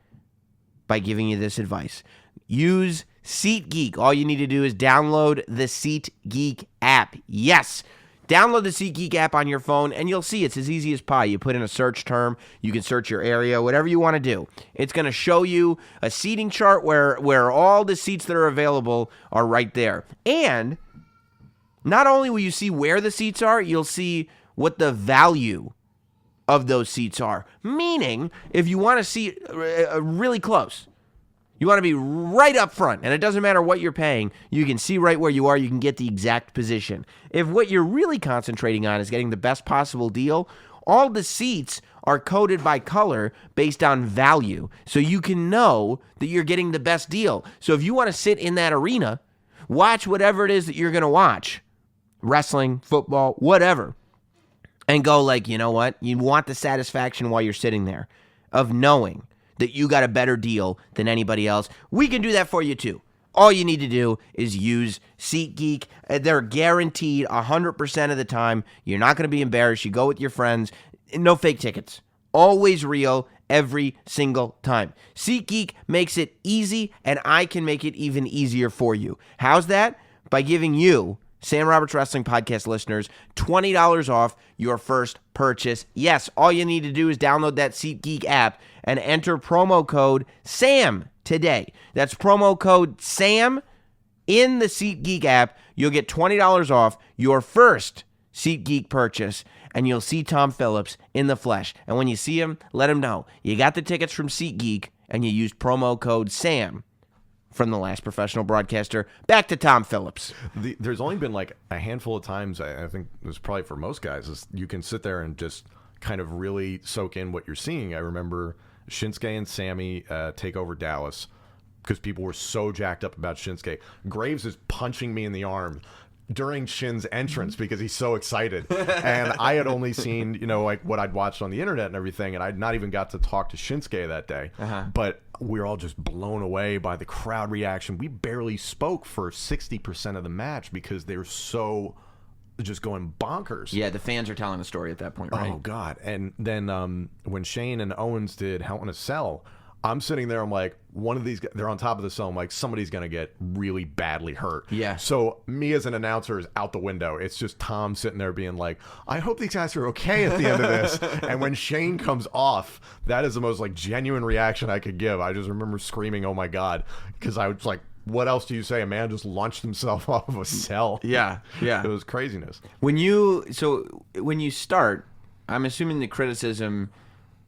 by giving you this advice. Use SeatGeek. All you need to do is download the SeatGeek app. Yes, download the SeatGeek app on your phone, and you'll see it's as easy as pie. You put in a search term. You can search your area, whatever you want to do. It's going to show you a seating chart where all the seats that are available are right there. And not only will you see where the seats are, you'll see what the value of those seats are. Meaning, if you want to see really close, you want to be right up front, and it doesn't matter what you're paying, you can see right where you are, you can get the exact position. If what you're really concentrating on is getting the best possible deal, all the seats are coded by color based on value, so you can know that you're getting the best deal. So if you want to sit in that arena, watch whatever it is that you're going to watch, wrestling, football, whatever, and go like, you know what? You want the satisfaction while you're sitting there of knowing that you got a better deal than anybody else. We can do that for you too. All you need to do is use SeatGeek. They're guaranteed 100% of the time. You're not going to be embarrassed. You go with your friends. No fake tickets. Always real every single time. SeatGeek makes it easy, and I can make it even easier for you. How's that? By giving you, Sam Roberts Wrestling Podcast listeners, $20 off your first purchase. Yes, all you need to do is download that SeatGeek app and enter promo code SAM today. That's promo code SAM in the SeatGeek app. You'll get $20 off your first SeatGeek purchase, and you'll see Tom Phillips in the flesh. And when you see him, let him know you got the tickets from SeatGeek and you used promo code SAM. From the last professional broadcaster, back to Tom Phillips. There's only been like a handful of times, I think it was probably for most guys, is you can sit there and just kind of really soak in what you're seeing. I remember Shinsuke and Sammy take over Dallas because people were so jacked up about Shinsuke. Graves is punching me in the arm during Shin's entrance because he's so excited. And I had only seen, like what I'd watched on the internet and everything, and I'd not even got to talk to Shinsuke that day. But we were all just blown away by the crowd reaction. We barely spoke for 60% of the match because they were so just going bonkers. Yeah, the fans are telling the story at that point, right? Oh, God. And then when Shane and Owens did Hell in a Cell, I'm sitting there, I'm like, one of these guys, they're on top of the cell. I'm like, somebody's going to get really badly hurt. Yeah. So me as an announcer is out the window. It's just Tom sitting there being like, I hope these guys are okay at the end of this. And when Shane comes off, that is the most like genuine reaction I could give. I just remember screaming, oh my God, because I was like, what else do you say? A man just launched himself off of a cell. Yeah. It was craziness. When you start, I'm assuming the criticism,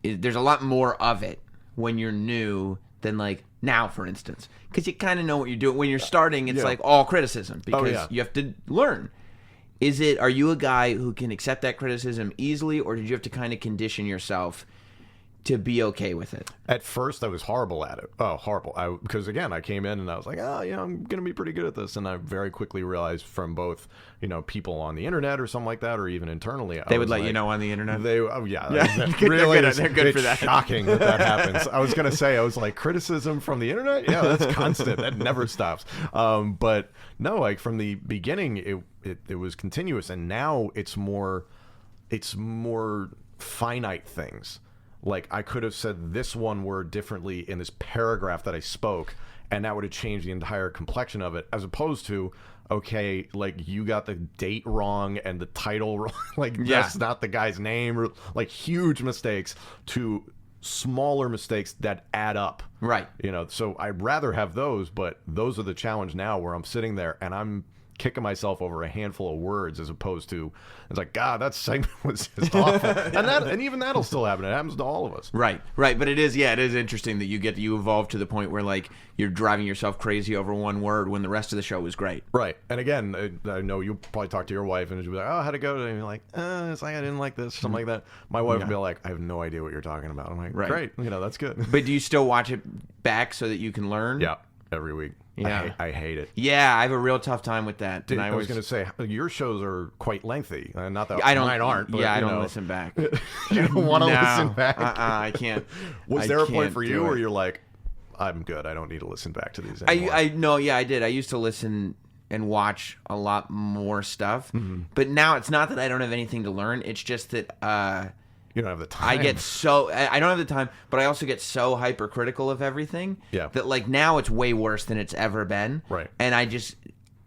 there's a lot more of it when you're new than like now, for instance, because you kind of know what you're doing. When you're starting, it's like all criticism because you have to learn. Are you a guy who can accept that criticism easily, or did you have to kind of condition yourself to be okay with it? At first, I was horrible at it. Oh, horrible. Because, again, I came in and I was like, oh, yeah, I'm going to be pretty good at this. And I very quickly realized from both, people on the internet or something like that, or even internally. They would let you know on the internet? Yeah. Really, they're good for that. Shocking that happens. I was going to say, I was like, criticism from the internet? Yeah, that's constant. That never stops. But no, like from the beginning, it was continuous. And now it's more finite things. Like, I could have said this one word differently in this paragraph that I spoke, and that would have changed the entire complexion of it, as opposed to, okay, like, you got the date wrong and the title wrong. Like, that's not the guy's name. Or, like, huge mistakes to smaller mistakes that add up. Right. So I'd rather have those, but those are the challenge now where I'm sitting there and I'm kicking myself over a handful of words, as opposed to, it's like, God, that segment was just awful. And even that'll still happen. It happens to all of us. Right. But it is interesting that you evolve to the point where, like, you're driving yourself crazy over one word when the rest of the show was great. Right. And again, I know you'll probably talk to your wife and she'll be like, oh, how'd it go? And you're like, it's like, I didn't like this, something like that. My wife would be like, I have no idea what you're talking about. I'm like, great, that's good. But do you still watch it back so that you can learn? Yeah, every week. Yeah. I hate it. Yeah, I have a real tough time with that. I was going to say, your shows are quite lengthy. Not that mine aren't. But, I don't listen back. You don't want to listen back? I can't. Was there a point for you where you're like, I'm good, I don't need to listen back to these anymore? I did. I used to listen and watch a lot more stuff. Mm-hmm. But now it's not that I don't have anything to learn. It's just that... you don't have the time. I don't have the time, but I also get so hypercritical of everything that, like, now it's way worse than it's ever been. Right. And I just,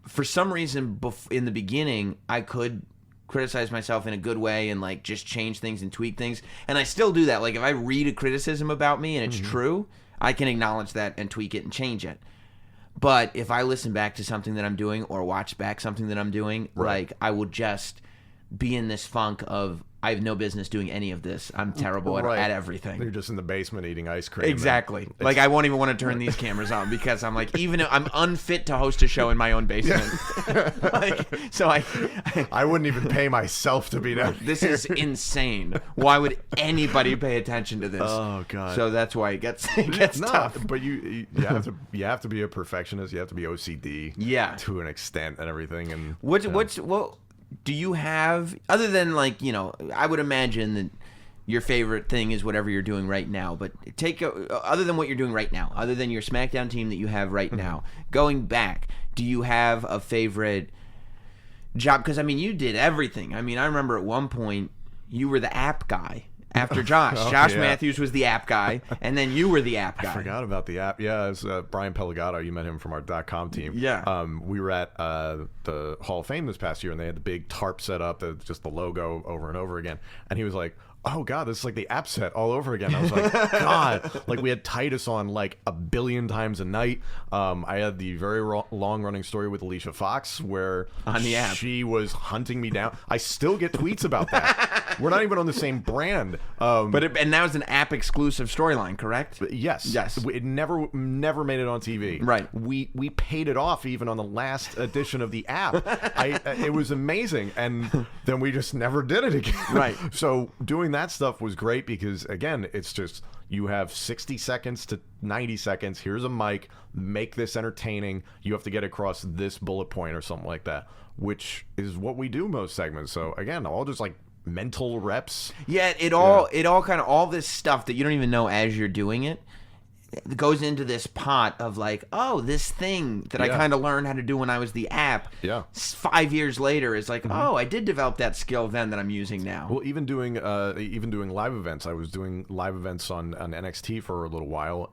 for some reason, in the beginning, I could criticize myself in a good way and, like, just change things and tweak things. And I still do that. Like, if I read a criticism about me and it's true, I can acknowledge that and tweak it and change it. But if I listen back to something that I'm doing or watch back something that I'm doing, like, I will just be in this funk of, I have no business doing any of this. I'm terrible at everything. You're just in the basement eating ice cream. Exactly. Like, I won't even want to turn these cameras on because I'm like, even if I'm unfit to host a show in my own basement. I wouldn't even pay myself to be there. This is insane. Why would anybody pay attention to this? Oh, God. So that's why it gets tough. But you have to be a perfectionist. You have to be OCD. To an extent and everything. And what do you have, other than, like, I would imagine that your favorite thing is whatever you're doing right now, but other than what you're doing right now, other than your SmackDown team that you have right now, going back, do you have a favorite job? Because, you did everything. I remember at one point you were the app guy. After Josh. Josh Matthews was the app guy, and then you were the app guy. I forgot about the app. Yeah, it was Brian Pellegato. You met him from our .com team. Yeah. We were at the Hall of Fame this past year, and they had the big tarp set up, just the logo over and over again. And he was like, oh, God, this is like the app set all over again. I was like, God. Like, we had Titus on like 1 billion times a night. I had the very long-running story with Alicia Fox where on the app she was hunting me down. I still get tweets about that. We're not even on the same brand. And that was an app-exclusive storyline, correct? Yes. It never made it on TV. Right. We paid it off even on the last edition of the app. It was amazing. And then we just never did it again. Right. So doing that stuff was great because, again, it's just you have 60 seconds to 90 seconds. Here's a mic. Make this entertaining. You have to get across this bullet point or something like that, which is what we do most segments. So, again, all just like mental reps. Yeah, it all kind of, all this stuff that you don't even know as you're doing it goes into this pot of like, oh, this thing that I kind of learned how to do when I was the app. 5 years later is like, oh, I did develop that skill then that I'm using now. Well, even doing live events. I was doing live events on NXT for a little while,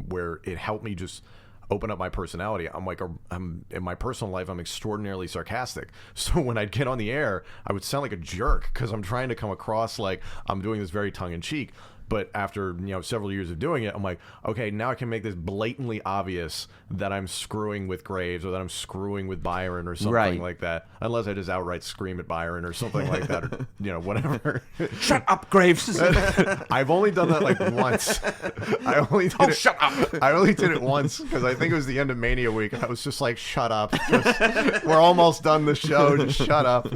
where it helped me just open up my personality. I'm in my personal life, I'm extraordinarily sarcastic. So when I'd get on the air, I would sound like a jerk because I'm trying to come across like I'm doing this very tongue in cheek. But after several years of doing it, I'm like, okay, now I can make this blatantly obvious that I'm screwing with Graves or that I'm screwing with Byron or something like that. Unless I just outright scream at Byron or something like that, or whatever. Shut up, Graves. I've only done that like once. Shut up. I only did it once because I think it was the end of Mania week. And I was just like, shut up. We're almost done the show. Just shut up.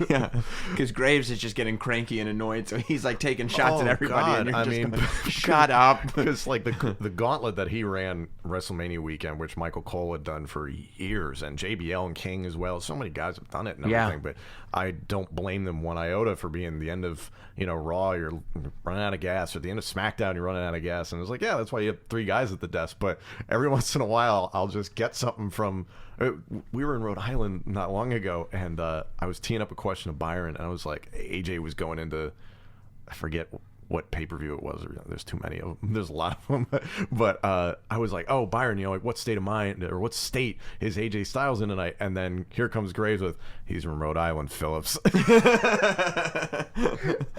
Yeah, because Graves is just getting cranky and annoyed, so he's like taking shots at everybody. God. And you're going, shut up. Because like the gauntlet that he ran WrestleMania weekend, which Michael Cole had done for years, and JBL and King as well. So many guys have done it and everything, but I don't blame them one iota for being the end of Raw, you're running out of gas, or the end of SmackDown, you're running out of gas. And it's like, yeah, that's why you have 3 guys at the desk. But every once in a while, I'll just get something from. We were in Rhode Island not long ago, and I was teeing up a question of Byron, and I was like, AJ was going into, I forget what pay-per-view it was. There's too many of them. There's a lot of them. But I was like, oh, Byron, like what state of mind or what state is AJ Styles in tonight? And then here comes Graves with, he's from Rhode Island, Phillips.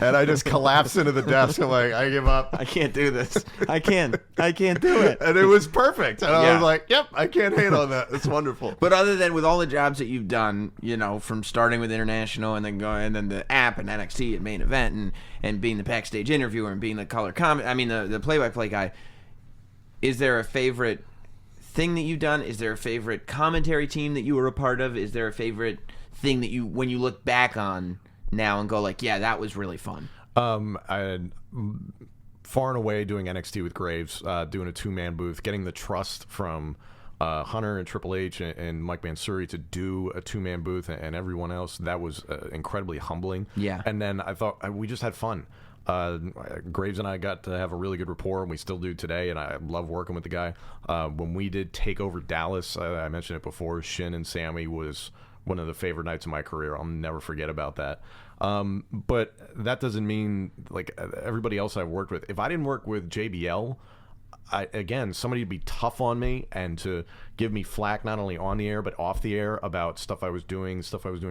And I just collapsed into the desk. I'm like, I give up. I can't do this. I can't do it. And it was perfect. And I was like, yep, I can't hate on that. It's wonderful. But other than with all the jobs that you've done, from starting with International and then going and then the app and NXT and main event and being the backstage interviewer and being the color comment, the play-by-play guy, is there a favorite thing that you've done? Is there a favorite commentary team that you were a part of? Is there a favorite thing that when you look back on now and go like, yeah, that was really fun? I far and away doing NXT with Graves, doing a 2-man booth, getting the trust from Hunter and Triple H and Mike Mansouri to do a 2-man booth and everyone else. That was incredibly humbling. Yeah. And then I thought we just had fun. Graves and I got to have a really good rapport, and we still do today, and I love working with the guy. When we did take over Dallas, I mentioned it before, Shin and Sammy was one of the favorite nights of my career. I'll never forget about that. But that doesn't mean, like everybody else I've worked with, if I didn't work with JBL, somebody to be tough on me and to give me flack not only on the air but off the air about stuff I was doing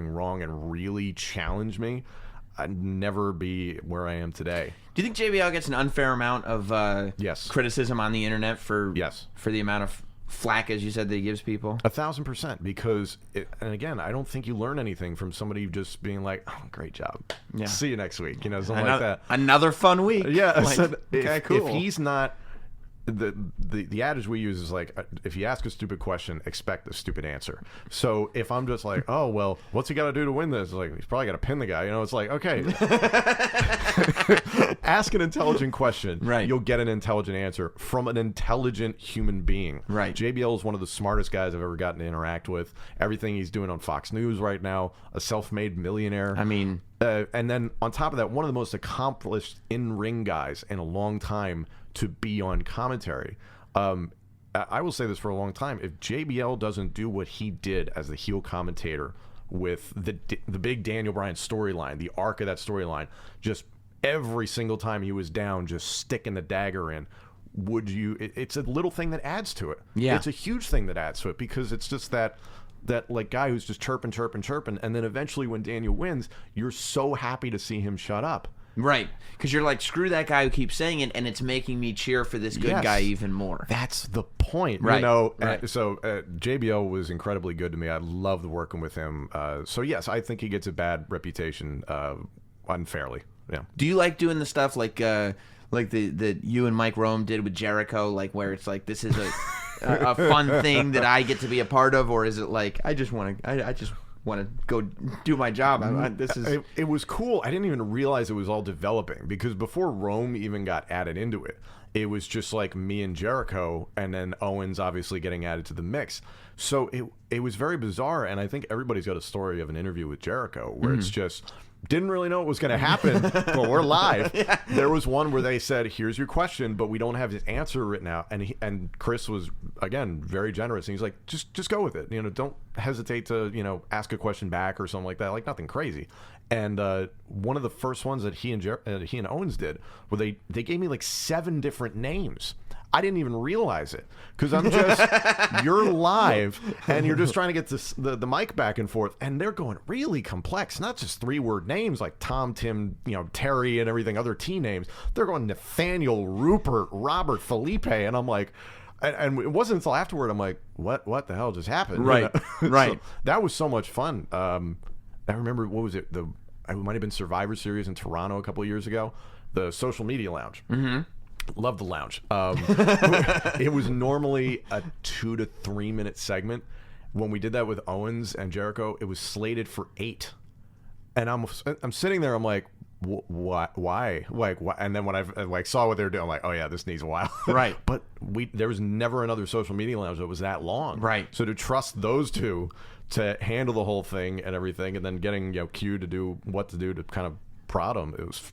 wrong, and really challenge me, I'd never be where I am today. Do you think JBL gets an unfair amount of criticism on the internet for the amount of flack, as you said, that he gives people? 1,000%, because and again, I don't think you learn anything from somebody just being like, oh, great job, see you next week, something like that. Another fun week. Yeah. Like, okay, cool. If he's not, the adage we use is like, if you ask a stupid question, expect a stupid answer. So if I'm just like, oh, well, what's he got to do to win this? Like, he's probably got to pin the guy. It's like, okay. Ask an intelligent question. Right. You'll get an intelligent answer from an intelligent human being. Right. JBL is one of the smartest guys I've ever gotten to interact with. Everything he's doing on Fox News right now, a self-made millionaire. And then on top of that, one of the most accomplished in-ring guys in a long time to be on commentary. I will say this for a long time. If JBL doesn't do what he did as the heel commentator with the big Daniel Bryan storyline, the arc of that storyline, just every single time he was down, just sticking the dagger in, it's a little thing that adds to it. Yeah. It's a huge thing that adds to it, because it's just that like guy who's just chirping, and then eventually when Daniel wins, you're so happy to see him shut up. Right, because you're like, screw that guy who keeps saying it, and it's making me cheer for this good guy even more. That's the point, right? Right. So JBL was incredibly good to me. I loved working with him. So yes, I think he gets a bad reputation unfairly. Yeah. Do you like doing the stuff like the you and Mike Rome did with Jericho, like where it's like, this is a fun thing that I get to be a part of, or is it like I just want to go do my job? It was cool. I didn't even realize it was all developing, because before Rome even got added into it, it was just like me and Jericho, and then Owens obviously getting added to the mix. So it was very bizarre, and I think everybody's got a story of an interview with Jericho where it's just, didn't really know what was going to happen, but we're live. Yeah. There was one where they said, here's your question, but we don't have his answer written out. And Chris was, again, very generous. And he's like, just go with it. Don't hesitate to, ask a question back or something like that. Like, nothing crazy. And one of the first ones that he and Owens did, where they gave me like 7 different names. I didn't even realize it because I'm just, you're live and you're just trying to get the mic back and forth, and they're going really complex, not just 3-word names like Tom, Tim, Terry and everything, other T names. They're going Nathaniel, Rupert, Robert, Felipe, and I'm like, and it wasn't until afterward I'm like, what the hell just happened? Right, right. So that was so much fun. I remember, what was it? It might have been Survivor Series in Toronto a couple of years ago. The social media lounge. Mm-hmm. Love the lounge. It was normally a 2 to 3 minute segment. When we did that with Owens and Jericho, it was slated for 8. And I'm sitting there, I'm like, what? Why? Like, why? And then when I saw what they were doing, I'm like, oh yeah, this needs a while. Right. But there was never another social media lounge that was that long. Right. So to trust those two to handle the whole thing and everything, and then getting Q to do what to do to kind of prod them, it was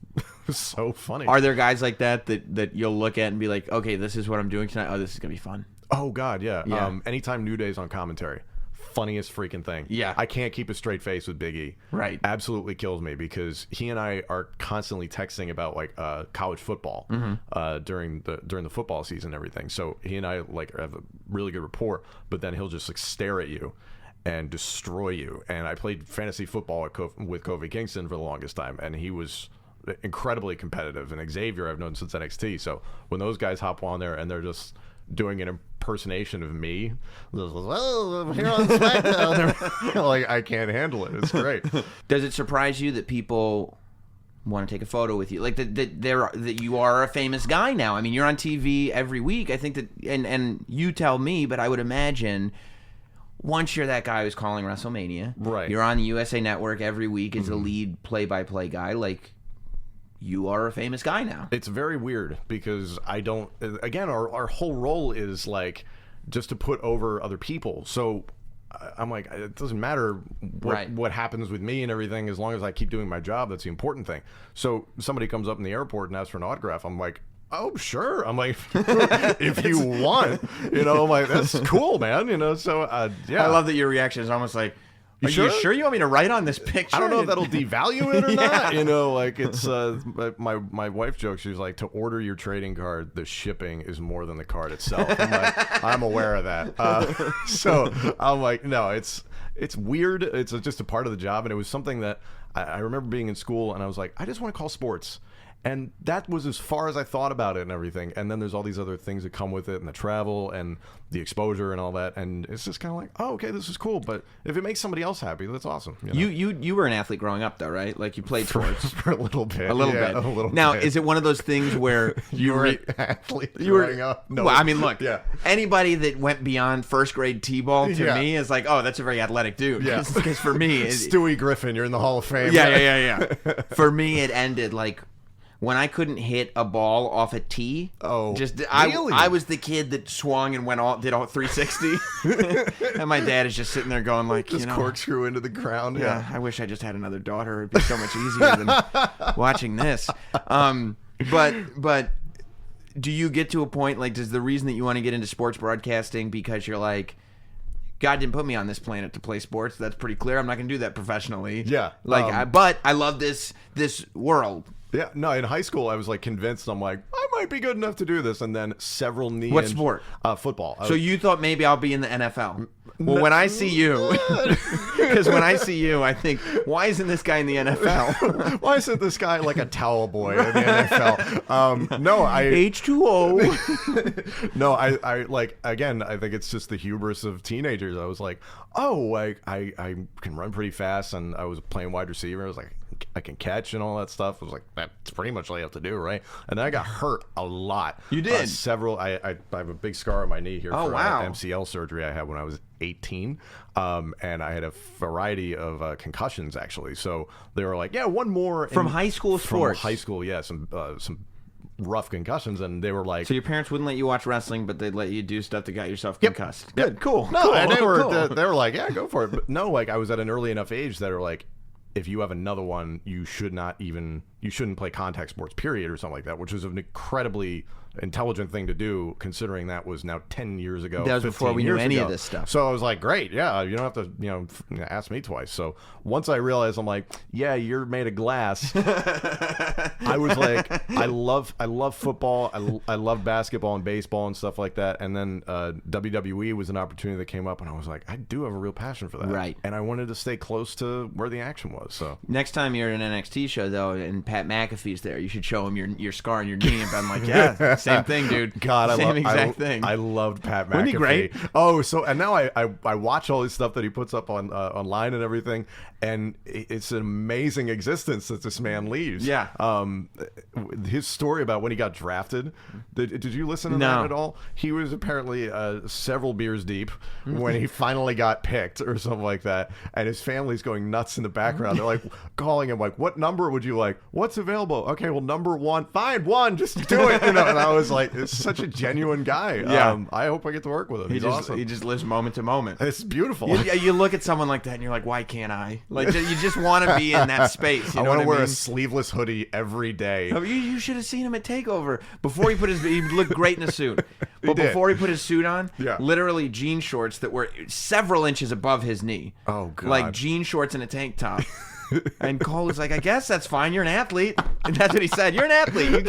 so funny. Are there guys like that you'll look at and be like, okay, this is what I'm doing tonight. Oh, this is gonna be fun. Oh God, yeah. Anytime New Day's on commentary, funniest freaking thing. Yeah. I can't keep a straight face with Big E. Right. Absolutely kills me because he and I are constantly texting about like college football during the football season and everything. So he and I like have a really good rapport, but then he'll just like stare at you and destroy you. And I played fantasy football with Kofi Kingston for the longest time, and he was incredibly competitive. And Xavier I've known since NXT. So when those guys hop on there and they're just doing an impersonation of me, well, I'm here on SmackDown. Like, I can't handle it. It's great. Does it surprise you that people want to take a photo with you, like that you are a famous guy now? I mean, you're on TV every week. I think that, and you tell me, but I would imagine once you're that guy who's calling WrestleMania, right? You're on the USA Network every week as the lead play-by-play guy, like, you are a famous guy now. It's very weird because I don't, again, our whole role is like just to put over other people. So I'm like, it doesn't matter what happens with me and everything, as long as I keep doing my job. That's the important thing. So somebody comes up in the airport and asks for an autograph. I'm like, oh, sure. I'm like, if you want, I'm like, that's cool, man. So yeah. I love that your reaction is almost like, Are you sure you want me to write on this picture? I don't know if that'll devalue it or not. Like it's my wife jokes. She's like, to order your trading card, the shipping is more than the card itself. I'm like, I'm aware of that. So I'm like, no, it's weird. It's just a part of the job, and it was something that I remember being in school, and I was like, I just want to call sports. And that was as far as I thought about it and everything. And then there's all these other things that come with it, and the travel and the exposure and all that. And it's just kind of like, oh, okay, this is cool. But if it makes somebody else happy, that's awesome. You were an athlete growing up, though, right? Like, you played sports for a little bit. A little bit. Now, is it one of those things where you were an athlete growing up? No. Well, I mean, look. Yeah. Anybody that went beyond first grade t-ball to me is like, oh, that's a very athletic dude. Yeah. Because for me, Stewie Griffin, you're in the Hall of Fame. Yeah. For me, it ended like, when I couldn't hit a ball off a tee, really? I was the kid that swung and did all 360, and my dad is just sitting there going like, just corkscrew into the ground. Yeah, I wish I just had another daughter. It'd be so much easier than watching this. But do you get to a point, like, does the reason that you want to get into sports broadcasting because you're like, God didn't put me on this planet to play sports. That's pretty clear. I'm not going to do that professionally. Yeah. But I love this world. Yeah, no, in high school, I was like convinced, I'm like, I might be good enough to do this. And then several What sport? Football. So you thought maybe I'll be in the NFL. Well, when I see you, because when I see you, I think, why isn't this guy in the NFL? Why isn't this guy like a towel boy in the NFL? No, H2O. No, I like, again, I think it's just the hubris of teenagers. I was like, I can run pretty fast, and I was playing wide receiver. I was like, I can catch and all that stuff. I was like, that's pretty much all you have to do, right? And then I got hurt a lot. You did? I have a big scar on my knee here for wow. MCL surgery I had when I was 18. And I had a variety of concussions, actually. So they were like, yeah, one more. From high school sports? From high school, yeah. Some rough concussions, and they were like, so your parents wouldn't let you watch wrestling, but they'd let you do stuff that got yourself concussed. Yep. Good, cool. No, cool. and they cool. were like, yeah, go for it. But no, like, I was at an early enough age that are like, if you have another one, you should not even you shouldn't play contact sports, period, or something like that, which was an incredibly intelligent thing to do, considering that was now 10 years ago. That was before we knew any of this stuff. So I was like, great, yeah, you don't have to, ask me twice. So once I realized, I'm like, yeah, you're made of glass. I was like, I love football. I love basketball and baseball and stuff like that. And then WWE was an opportunity that came up, and I was like, I do have a real passion for that. Right. And I wanted to stay close to where the action was. So next time you're at an NXT show, though, and Pat McAfee's there, you should show him your scar on your knee. And I'm like, yeah, same thing, dude. God, same exact thing. I loved Pat McAfee. Wasn't he great? Oh, and now I watch all this stuff that he puts up on online and everything, and it's an amazing existence that this man leaves. Yeah. His story about when he got drafted. Did you listen to that at all? He was apparently several beers deep when he finally got picked or something like that, and his family's going nuts in the background. They're like calling him like, "What number would you like? What's available? Okay, well, number 1. Fine, 1. Just do it." And I was like, "It's such a genuine guy." Yeah. I hope I get to work with him. He's awesome. He just lives moment to moment. It's beautiful. You look at someone like that and you're like, why can't I? Like, you just want to be in that space. You know I want to wear mean? a sleeveless hoodie every day. You should have seen him at TakeOver. Before he looked great in a suit. But before he put his suit on, literally jean shorts that were several inches above his knee. Oh, God. Like jean shorts and a tank top. And Cole was like, I guess that's fine. You're an athlete. And that's what he said. You're an athlete. You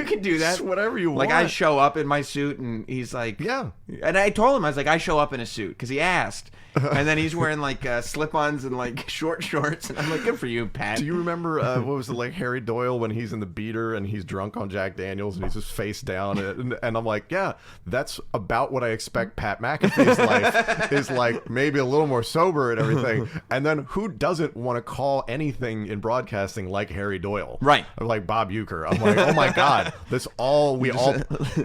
can do that. Just whatever you want. Like, I show up in my suit, and he's like, yeah. And I told him, I was like, I show up in a suit, because he asked. And then he's wearing like slip-ons and like short shorts, and I'm like, good for you, Pat. Do you remember what was it, like Harry Doyle when he's in the beater and he's drunk on Jack Daniels and he's just face down, and I'm like, yeah, that's about what I expect Pat McAfee's life is like, maybe a little more sober and everything. And then who doesn't want to call anything in broadcasting like Harry Doyle, right? Or like Bob Uecker. I'm like, oh my God,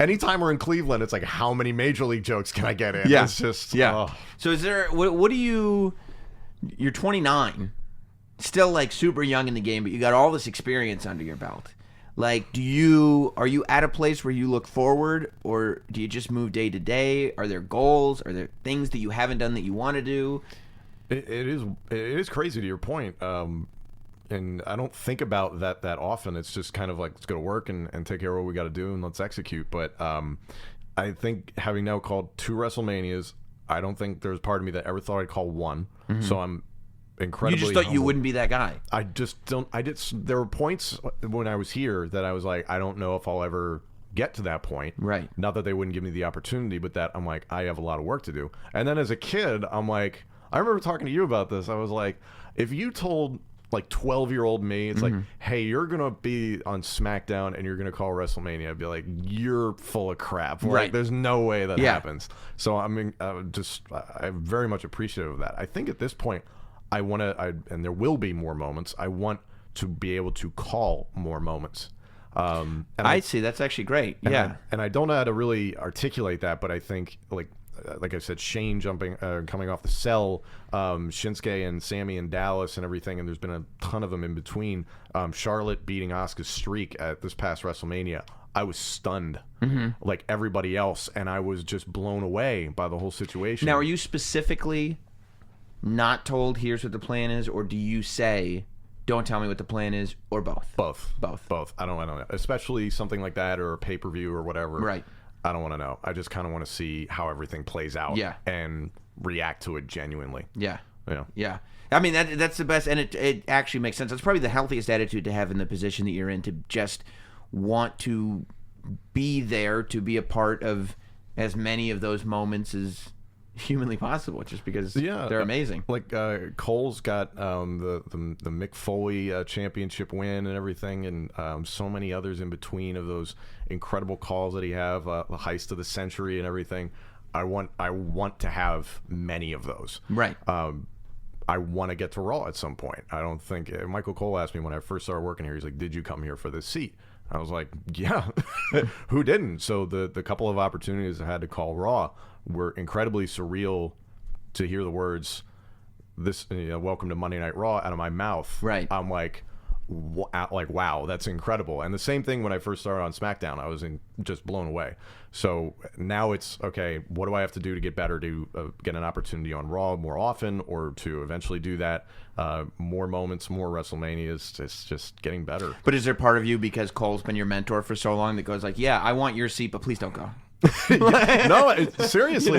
anytime we're in Cleveland, it's like, how many major league jokes can I get in? Yeah. It's just So is there what do you're 29, still like super young in the game, but you got all this experience under your belt. Like, are you at a place where you look forward, or do you just move day to day? Are there goals? Are there things that you haven't done that you want to do? It is crazy, to your point. And I don't think about that often. It's just kind of like, let's go to work and take care of what we got to do and let's execute. But I think having now called 2 WrestleManias, I don't think there's part of me that ever thought I'd call 1. Mm-hmm. So I'm incredibly You just thought humbled. you wouldn't be that guy. I just don't. There were points when I was here that I was like, I don't know if I'll ever get to that point. Right. Not that they wouldn't give me the opportunity, but that I'm like, I have a lot of work to do. And then as a kid, I'm like, I remember talking to you about this. I was like, if you told like 12-year-old me, it's like, hey, you're gonna be on SmackDown and you're gonna call WrestleMania, I'd be like, you're full of crap. Like, right. There's no way that happens. So I'm very much appreciative of that. I think at this point, and there will be more moments. I want to be able to call more moments. And I see. That's actually great. Yeah. And I don't know how to really articulate that, but I think like I said, Shane coming off the cell, Shinsuke and Sammy in Dallas and everything, and there's been a ton of them in between. Charlotte beating Asuka's streak at this past WrestleMania, I was stunned, like everybody else, and I was just blown away by the whole situation. Now, are you specifically not told here's what the plan is, or do you say, don't tell me what the plan is, or both? Both. I don't know. Especially something like that, or a pay-per-view or whatever. Right. I don't want to know. I just kind of want to see how everything plays out and react to it genuinely. Yeah. I mean, that's the best, and it actually makes sense. That's probably the healthiest attitude to have in the position that you're in, to just want to be there, to be a part of as many of those moments as humanly possible, just because they're amazing. Like Cole's got the Mick Foley championship win and everything, and so many others in between of those incredible calls that he have, the heist of the century and everything. I want to have many of those. Right. I want to get to Raw at some point. I don't think Michael Cole asked me when I first started working here. He's like, "Did you come here for this seat?" I was like, "Yeah." Who didn't? So the couple of opportunities I had to call Raw were incredibly surreal to hear the words, "This welcome to Monday Night Raw" out of my mouth. Right. I'm like, wow, that's incredible. And the same thing when I first started on SmackDown, I was just blown away. So now it's, okay, what do I have to do to get better, to get an opportunity on Raw more often, or to eventually do that? More moments, more WrestleManias. It's just getting better. But is there part of you, because Cole's been your mentor for so long, that goes like, yeah, I want your seat, but please don't go? No, seriously,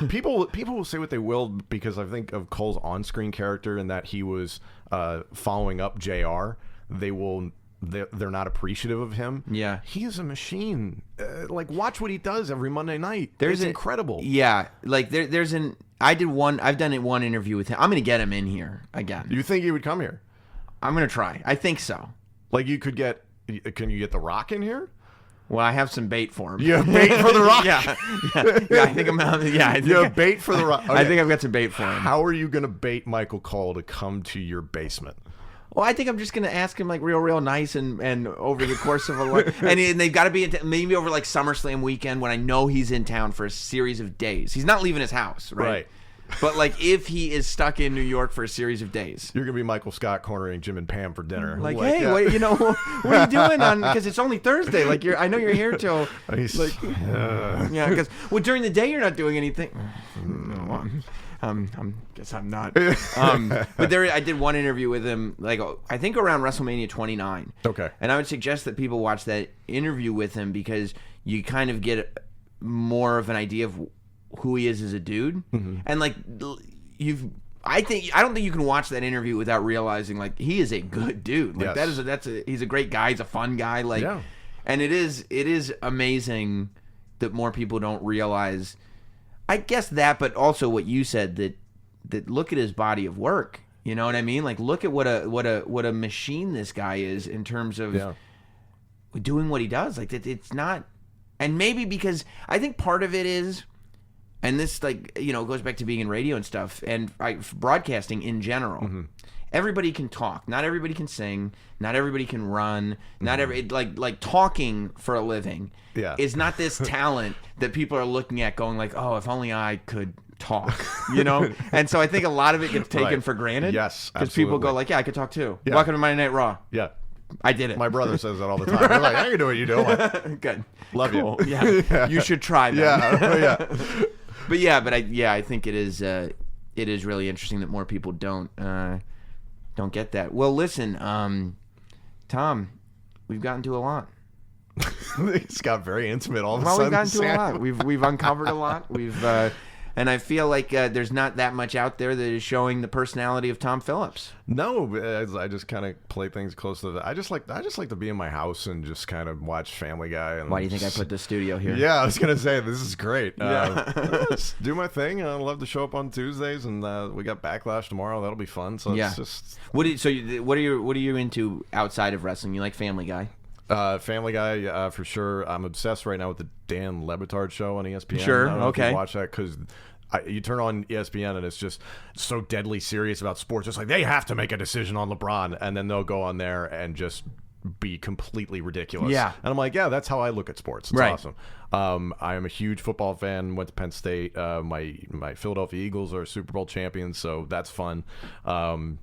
people will say what they will, because I think of Cole's on-screen character and that he was following up JR. They're not appreciative of him. Yeah, he is a machine. Watch what he does every Monday night. It's incredible. Yeah, I've done one interview with him. I'm gonna get him in here again. You think he would come here? I'm gonna try. I think so. Can you get The Rock in here? Well, I have some bait for him. You have bait for The Rock? yeah. I think I'm. You have bait for The Rock. Okay. I think I've got some bait for him. How are you going to bait Michael Cole to come to your basement? Well, I think I'm just going to ask him real nice and over the course of and they've got to be maybe over SummerSlam weekend, when I know he's in town for a series of days. He's not leaving his house, right? But if he is stuck in New York for a series of days, you're gonna be Michael Scott cornering Jim and Pam for dinner. Hey, what are you doing because it's only Thursday. I know you're here till because during the day you're not doing anything. Guess I'm not. But I did one interview with him, I think around WrestleMania 29. Okay. And I would suggest that people watch that interview with him, because you kind of get more of an idea of who he is as a dude. Mm-hmm. And I don't think you can watch that interview without realizing he is a good dude. Yes. He's a great guy. He's a fun guy. And it is amazing that more people don't realize, I guess that, but also what you said, that look at his body of work. You know what I mean? Look at what a machine this guy is in terms of doing what he does. It's not, and maybe because I think part of it is, and this goes back to being in radio and stuff, and broadcasting in general. Mm-hmm. Everybody can talk. Not everybody can sing. Not everybody can run. Not every talking for a living is not this talent that people are looking at going oh, if only I could talk, And so I think a lot of it gets taken for granted. Yes, because people go yeah, I could talk too. Yeah. Welcome to Monday Night Raw. Yeah. I did it. My brother says that all the time. They're like, I can do what you do. Good. Love you. Yeah. You should try that. Yeah. But I think it is really interesting that more people don't get that. Well, listen, Tom, we've gotten to a lot. It's got very intimate all of a sudden. We've gotten to a lot. We've uncovered a lot. And I feel like there's not that much out there that is showing the personality of Tom Phillips. No, I just kind of play things close to the. I just like to be in my house and just kind of watch Family Guy. And why do you think I put the studio here? Yeah, I was gonna say this is great. Just do my thing. I love to show up on Tuesdays, and we got Backlash tomorrow. That'll be fun. So it's just. What are you into outside of wrestling? You like Family Guy? Family Guy, for sure. I'm obsessed right now with the Dan Le Batard show on ESPN. Sure, I don't know okay. If you watch that, because you turn on ESPN and it's just so deadly serious about sports. It's they have to make a decision on LeBron, and then they'll go on there and just be completely ridiculous. Yeah. And I'm like, yeah, that's how I look at sports. It's awesome. I am a huge football fan. Went to Penn State. My Philadelphia Eagles are Super Bowl champions, so that's fun. You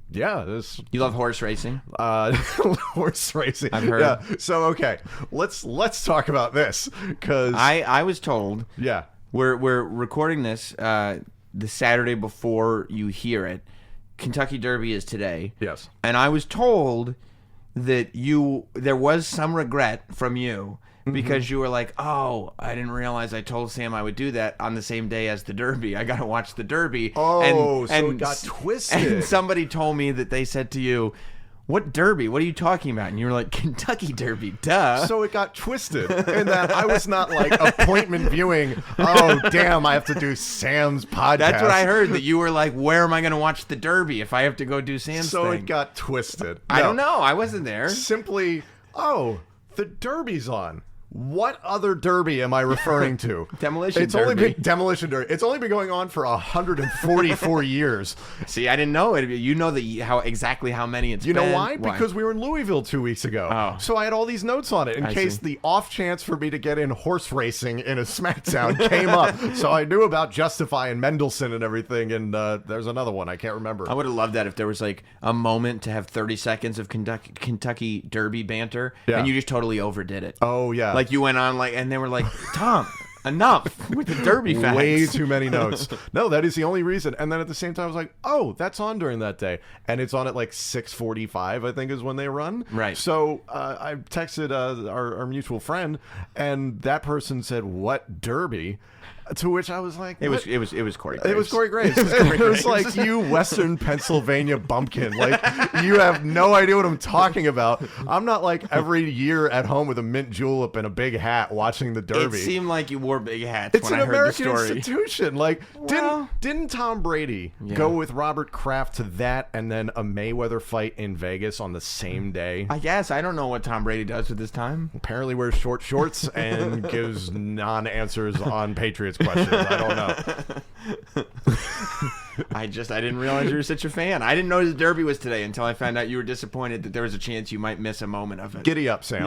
love horse racing? Horse racing. I've heard. Yeah. So okay, let's talk about this, because I was told. Yeah. We're recording this the Saturday before you hear it. Kentucky Derby is today. Yes. And I was told that there was some regret from you, because you were like, oh, I didn't realize I told Sam I would do that on the same day as the Derby. I got to watch the Derby. Oh, so it got twisted. And somebody told me that they said to you, what Derby? What are you talking about? And you were like, Kentucky Derby, duh. So it got twisted in that I was not appointment viewing. Oh, damn, I have to do Sam's podcast. That's what I heard, that you were like, where am I going to watch the Derby if I have to go do Sam's thing? So thing? it got twisted. I don't know. I wasn't there. Simply, oh, the Derby's on. What other derby am I referring to? Demolition It's Derby. only been Demolition Derby. It's only been going on for 144 years. See, I didn't know it. You know exactly how many it's been. You know why? Because we were in Louisville 2 weeks ago. Oh. So I had all these notes on it in case the off chance for me to get in horse racing in a SmackDown came up. So I knew about Justify and Mendelsohn and everything, and there's another one. I can't remember. I would have loved that if there was like a moment to have 30 seconds of Kentucky Derby banter, and you just totally overdid it. Oh, yeah. Like you went on and they were like, Tom, enough with the Derby facts. Way too many notes. No, that is the only reason. And then at the same time, I was like, oh, that's on during that day. And it's on at like 6:45, I think is when they run. Right. So I texted our mutual friend, and that person said, what Derby? To which I was like, it was Corey Graves. It was Corey Graves. It was like, you Western Pennsylvania bumpkin. Like, you have no idea what I'm talking about. I'm not like every year at home with a mint julep and a big hat watching the Derby. It seemed like you wore big hats It's when an I heard American the story. institution. Like, didn't Tom Brady go with Robert Kraft to that and then a Mayweather fight in Vegas on the same day? I guess. I don't know what Tom Brady does with his time. Apparently wears short shorts and gives non-answers on Patriots questions. I don't know. I didn't realize you were such a fan. I didn't know the Derby was today until I found out you were disappointed that there was a chance you might miss a moment of it. Giddy up, Sam.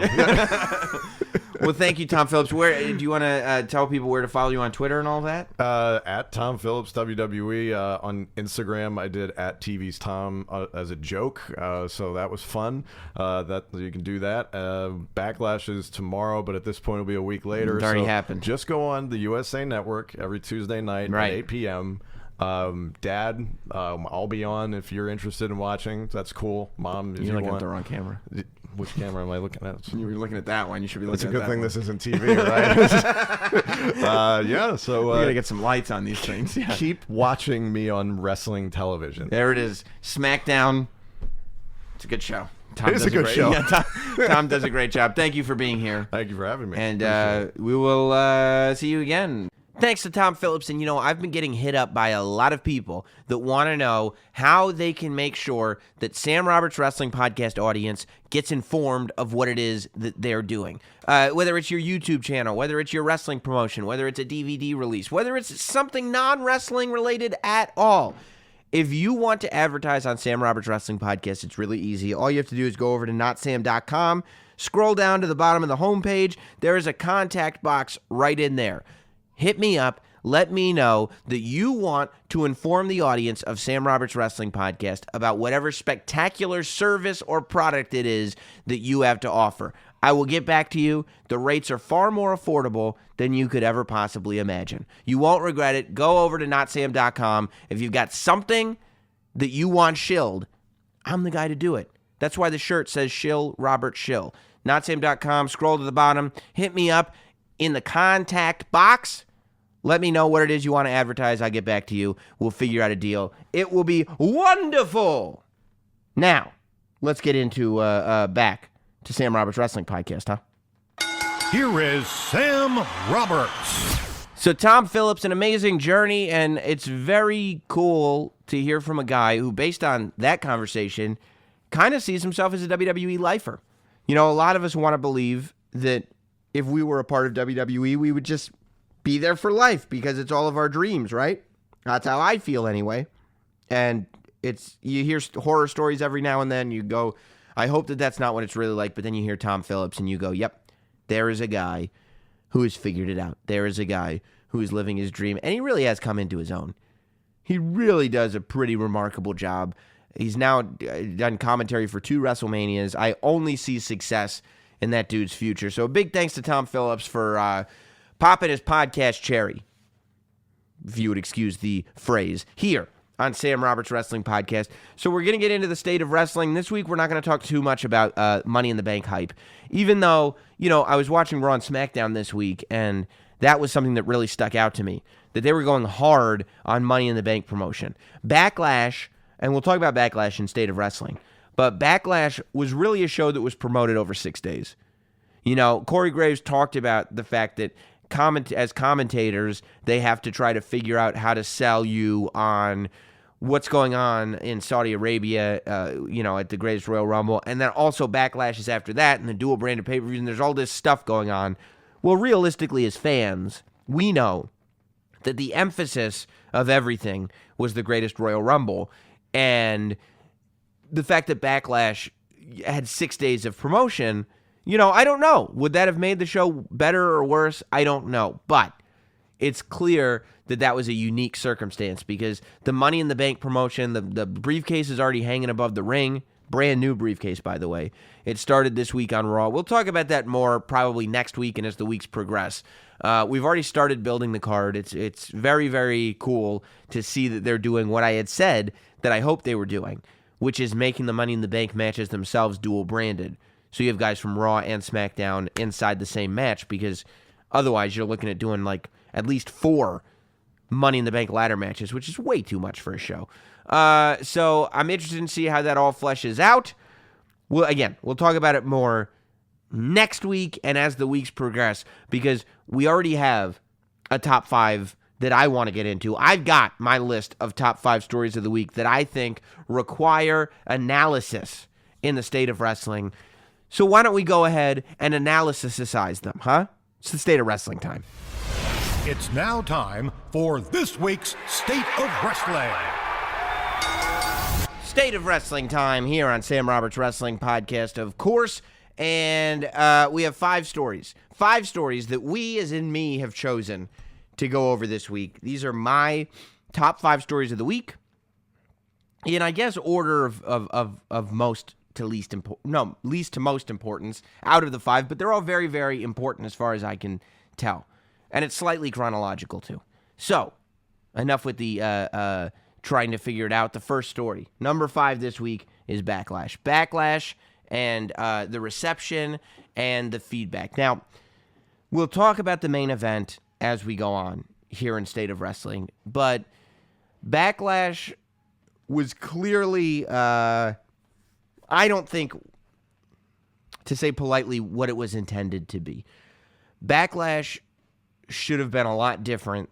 Well, thank you, Tom Phillips. Where do you want to tell people where to follow you on Twitter and all that? At Tom Phillips WWE on Instagram. I did at TV's Tom as a joke, so that was fun. That you can do that. Backlash is tomorrow, but at this point it'll be a week later. It's already happened. Just go on the USA Network every Tuesday night at 8 p.m. Dad, I'll be on if you're interested in watching. That's cool. Mom, if you're looking want. at the wrong camera. Which camera am I looking at? You were looking at that one. You should be looking at that one. It's a good thing this isn't TV, right? Yeah, so... we gotta get some lights on these things. Yeah. Keep watching me on wrestling television. There it is. SmackDown. It's a good show. It is a good show. Yeah, Tom does a great job. Thank you for being here. Thank you for having me. And we will see you again. Thanks to Tom Phillips. And, I've been getting hit up by a lot of people that want to know how they can make sure that Sam Roberts Wrestling Podcast audience gets informed of what it is that they're doing. Whether it's your YouTube channel, whether it's your wrestling promotion, whether it's a DVD release, whether it's something non-wrestling related at all. If you want to advertise on Sam Roberts Wrestling Podcast, it's really easy. All you have to do is go over to notsam.com, scroll down to the bottom of the homepage. There is a contact box right in there. Hit me up. Let me know that you want to inform the audience of Sam Roberts Wrestling Podcast about whatever spectacular service or product it is that you have to offer. I will get back to you. The rates are far more affordable than you could ever possibly imagine. You won't regret it. Go over to notsam.com. If you've got something that you want shilled, I'm the guy to do it. That's why the shirt says Shill Robert Shill. Notsam.com, scroll to the bottom, hit me up in the contact box. Let me know what it is you want to advertise. I'll get back to you. We'll figure out a deal. It will be wonderful. Now, let's get into back to Sam Roberts Wrestling Podcast, huh? Here is Sam Roberts. So Tom Phillips, an amazing journey, and it's very cool to hear from a guy who, based on that conversation, kind of sees himself as a WWE lifer. A lot of us want to believe that if we were a part of WWE, we would just be there for life because it's all of our dreams, right? That's how I feel anyway. And you hear horror stories every now and then. You go, I hope that that's not what it's really like. But then you hear Tom Phillips and you go, yep, there is a guy who has figured it out. There is a guy who is living his dream. And he really has come into his own. He really does a pretty remarkable job. He's now done commentary for 2 WrestleManias. I only see success in that dude's future. So a big thanks to Tom Phillips for popping his podcast cherry, if you would excuse the phrase, here on Sam Roberts Wrestling Podcast. So we're going to get into the state of wrestling. This week, we're not going to talk too much about Money in the Bank hype, even though, I was watching Raw and SmackDown this week, and that was something that really stuck out to me, that they were going hard on Money in the Bank promotion. Backlash, and we'll talk about Backlash in State of Wrestling, but Backlash was really a show that was promoted over 6 days. Corey Graves talked about the fact that as commentators, they have to try to figure out how to sell you on what's going on in Saudi Arabia, at the Greatest Royal Rumble, and then also Backlashes after that, and the dual branded pay-per-views, and there's all this stuff going on. Well, realistically, as fans, we know that the emphasis of everything was the Greatest Royal Rumble, and the fact that Backlash had 6 days of promotion, I don't know. Would that have made the show better or worse? I don't know, but it's clear that was a unique circumstance because the Money in the Bank promotion, the briefcase is already hanging above the ring. Brand new briefcase, by the way. It started this week on Raw. We'll talk about that more probably next week and as the weeks progress. We've already started building the card. It's very, very cool to see that they're doing what I had said that I hoped they were doing, which is making the Money in the Bank matches themselves dual branded. So you have guys from Raw and SmackDown inside the same match because otherwise you're looking at doing like at least 4 Money in the Bank ladder matches, which is way too much for a show. So I'm interested to see how that all fleshes out. We'll talk about it more next week and as the weeks progress because we already have a top 5 that I want to get into. I've got my list of top 5 stories of the week that I think require analysis in the state of wrestling. So why don't we go ahead and analysis-size them, huh? It's the state of wrestling time. It's now time for this week's State of Wrestling. State of Wrestling time here on Sam Roberts Wrestling Podcast, of course. And we have 5 stories. 5 stories that we, as in me, have chosen to go over this week. These are my top 5 stories of the week. In, I guess, order of most to least least to most importance out of the 5. But they're all very, very important as far as I can tell. And it's slightly chronological, too. So, enough with the trying to figure it out. The first story, number 5 this week, is Backlash. Backlash and the reception and the feedback. Now, we'll talk about the main event as we go on here in State of Wrestling. But Backlash was clearly, I don't think, to say politely, what it was intended to be. Backlash should have been a lot different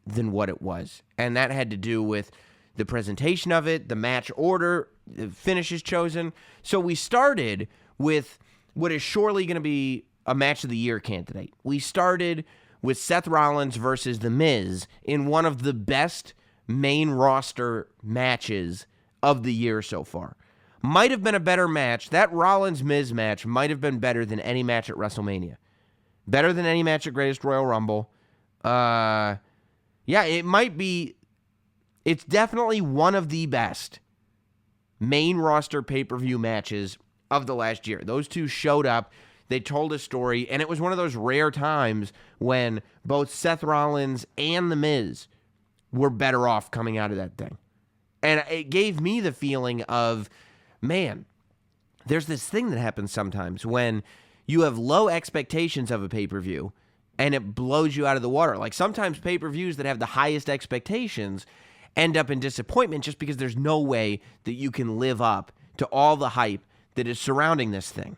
than what it was. And that had to do with the presentation of it, the match order, the finishes chosen. So we started with what is surely going to be a match of the year candidate. We started with Seth Rollins versus The Miz in one of the best main roster matches of the year so far. Might have been a better match. That Rollins-Miz match might have been better than any match at WrestleMania. Better than any match at Greatest Royal Rumble. It might be. It's definitely one of the best main roster pay-per-view matches of the last year. Those two showed up. They told a story, and it was one of those rare times when both Seth Rollins and The Miz were better off coming out of that thing. And it gave me the feeling of, man, there's this thing that happens sometimes when you have low expectations of a pay-per-view and it blows you out of the water. Like sometimes pay-per-views that have the highest expectations end up in disappointment just because there's no way that you can live up to all the hype that is surrounding this thing.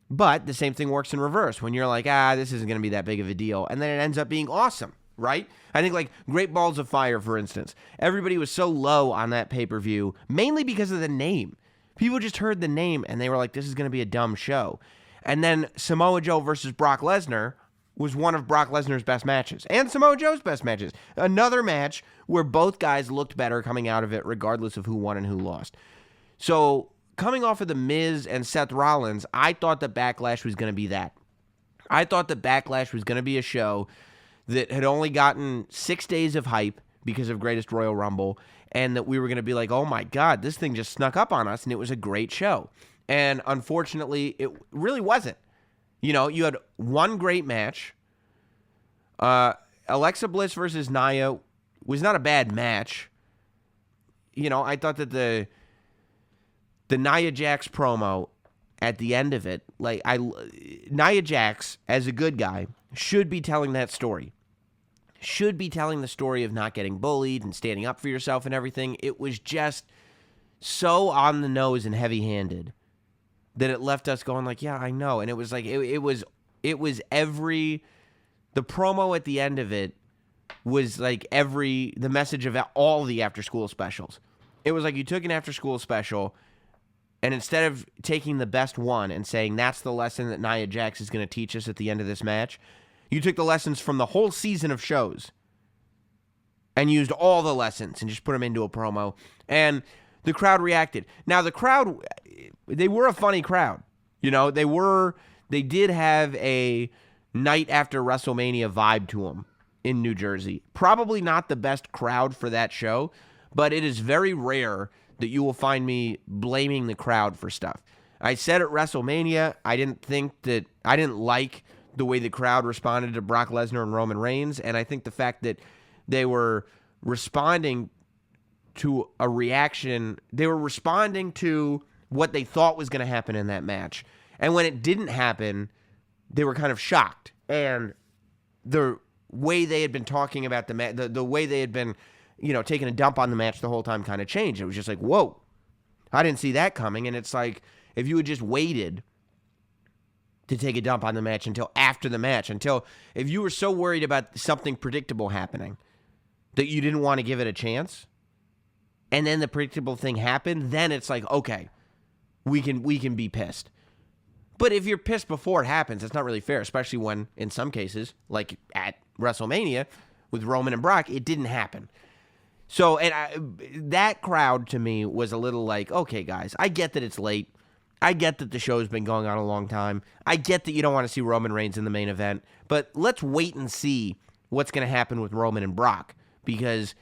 But the same thing works in reverse when you're like, this isn't going to be that big of a deal. And then it ends up being awesome, right? I think like Great Balls of Fire, for instance. Everybody was so low on that pay-per-view, mainly because of the name. People just heard the name and they were like, this is going to be a dumb show. And then Samoa Joe versus Brock Lesnar was one of Brock Lesnar's best matches. And Samoa Joe's best matches. Another match where both guys looked better coming out of it, regardless of who won and who lost. So, coming off of The Miz and Seth Rollins, I thought that Backlash was going to be that. I thought that Backlash was going to be a show that had only gotten 6 days of hype because of Greatest Royal Rumble, and that we were going to be like, oh my God, this thing just snuck up on us, and it was a great show. And unfortunately, it really wasn't. You know, you had one great match. Alexa Bliss versus Nia was not a bad match. You know, I thought that the Nia Jax promo at the end of it, Nia Jax, as a good guy, should be telling that story. Should be telling the story of not getting bullied and standing up for yourself and everything. It was just so on the nose and heavy-handed that it left us going like, yeah, I know. And it was like, it was every, the promo at the end of it was like the message of all the after-school specials. It was like you took an after-school special, and instead of taking the best one and saying that's the lesson that Nia Jax is going to teach us at the end of this match, you took the lessons from the whole season of shows and used all the lessons and just put them into a promo. And the crowd reacted. Now, the crowd, they were a funny crowd. You know, they did have a night after WrestleMania vibe to them in New Jersey. Probably not the best crowd for that show, but it is very rare that you will find me blaming the crowd for stuff. I said at WrestleMania, I didn't like the way the crowd responded to Brock Lesnar and Roman Reigns, and I think the fact that they were responding to a reaction, they were responding to what they thought was going to happen in that match. And when it didn't happen, they were kind of shocked. And the way they had been talking about the match, the way they had been, taking a dump on the match the whole time kind of changed. It was just like, whoa, I didn't see that coming. And it's like, if you had just waited to take a dump on the match until after the match, if you were so worried about something predictable happening that you didn't want to give it a chance, and then the predictable thing happened, then it's like, okay, we can be pissed. But if you're pissed before it happens, it's not really fair, especially when, in some cases, like at WrestleMania with Roman and Brock, it didn't happen. So, that crowd to me was a little like, okay, guys, I get that it's late. I get that the show's been going on a long time. I get that you don't want to see Roman Reigns in the main event, but let's wait and see what's going to happen with Roman and Brock, because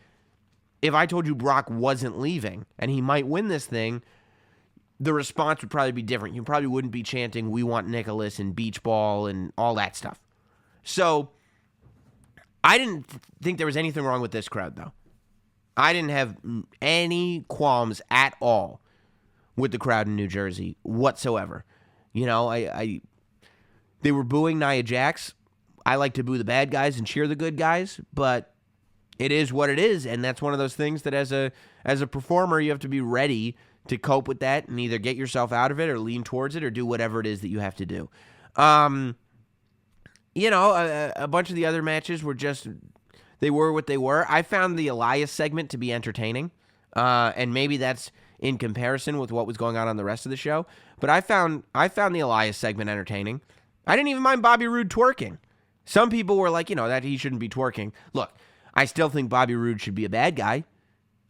if I told you Brock wasn't leaving and he might win this thing, the response would probably be different. You probably wouldn't be chanting, "We want Nicholas" and "Beach Ball" and all that stuff. So I didn't think there was anything wrong with this crowd, though. I didn't have any qualms at all with the crowd in New Jersey whatsoever. They were booing Nia Jax. I like to boo the bad guys and cheer the good guys, but it is what it is, and that's one of those things that as a performer, you have to be ready to cope with that and either get yourself out of it or lean towards it or do whatever it is that you have to do. A bunch of the other matches were just, they were what they were. I found the Elias segment to be entertaining, and maybe that's in comparison with what was going on the rest of the show, but I found the Elias segment entertaining. I didn't even mind Bobby Roode twerking. Some people were like, that he shouldn't be twerking. Look, I still think Bobby Roode should be a bad guy.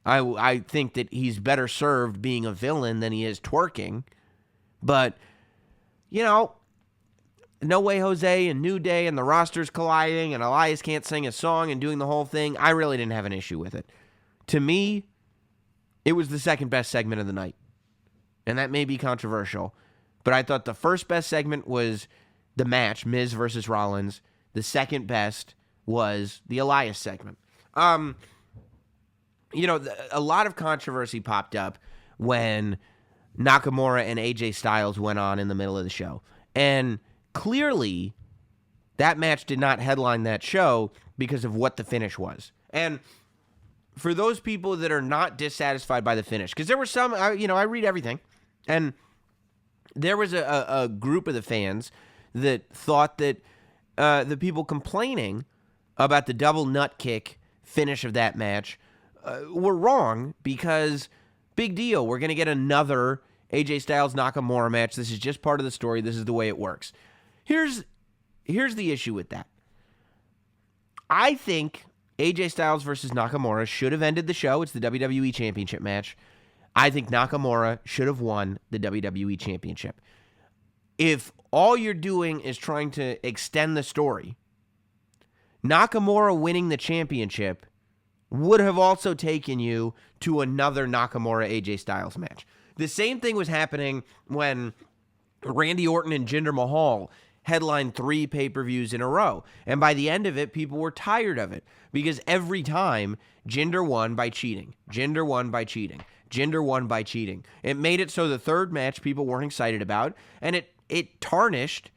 I think that he's better served being a villain than he is twerking. But, No Way Jose and New Day and the rosters colliding and Elias can't sing a song and doing the whole thing, I really didn't have an issue with it. To me, it was the second best segment of the night. And that may be controversial, but I thought the first best segment was the match, Miz versus Rollins. The second best was the Elias segment. A lot of controversy popped up when Nakamura and AJ Styles went on in the middle of the show. And clearly, that match did not headline that show because of what the finish was. And for those people that are not dissatisfied by the finish, because there were some, I read everything, and there was a group of the fans that thought that the people complaining about the double nut kick finish of that match were wrong, because big deal, we're going to get another AJ Styles Nakamura match. This is just part of the story. This is the way it works. Here's the issue with that. I think AJ Styles versus Nakamura should have ended the show. It's the WWE Championship match. I think Nakamura should have won the WWE Championship. If all you're doing is trying to extend the story, Nakamura winning the championship would have also taken you to another Nakamura AJ Styles match. The same thing was happening when Randy Orton and Jinder Mahal headlined 3 pay-per-views in a row. And by the end of it, people were tired of it, because every time Jinder won by cheating. Jinder won by cheating. Jinder won by cheating. It made it so the third match people weren't excited about, and it tarnished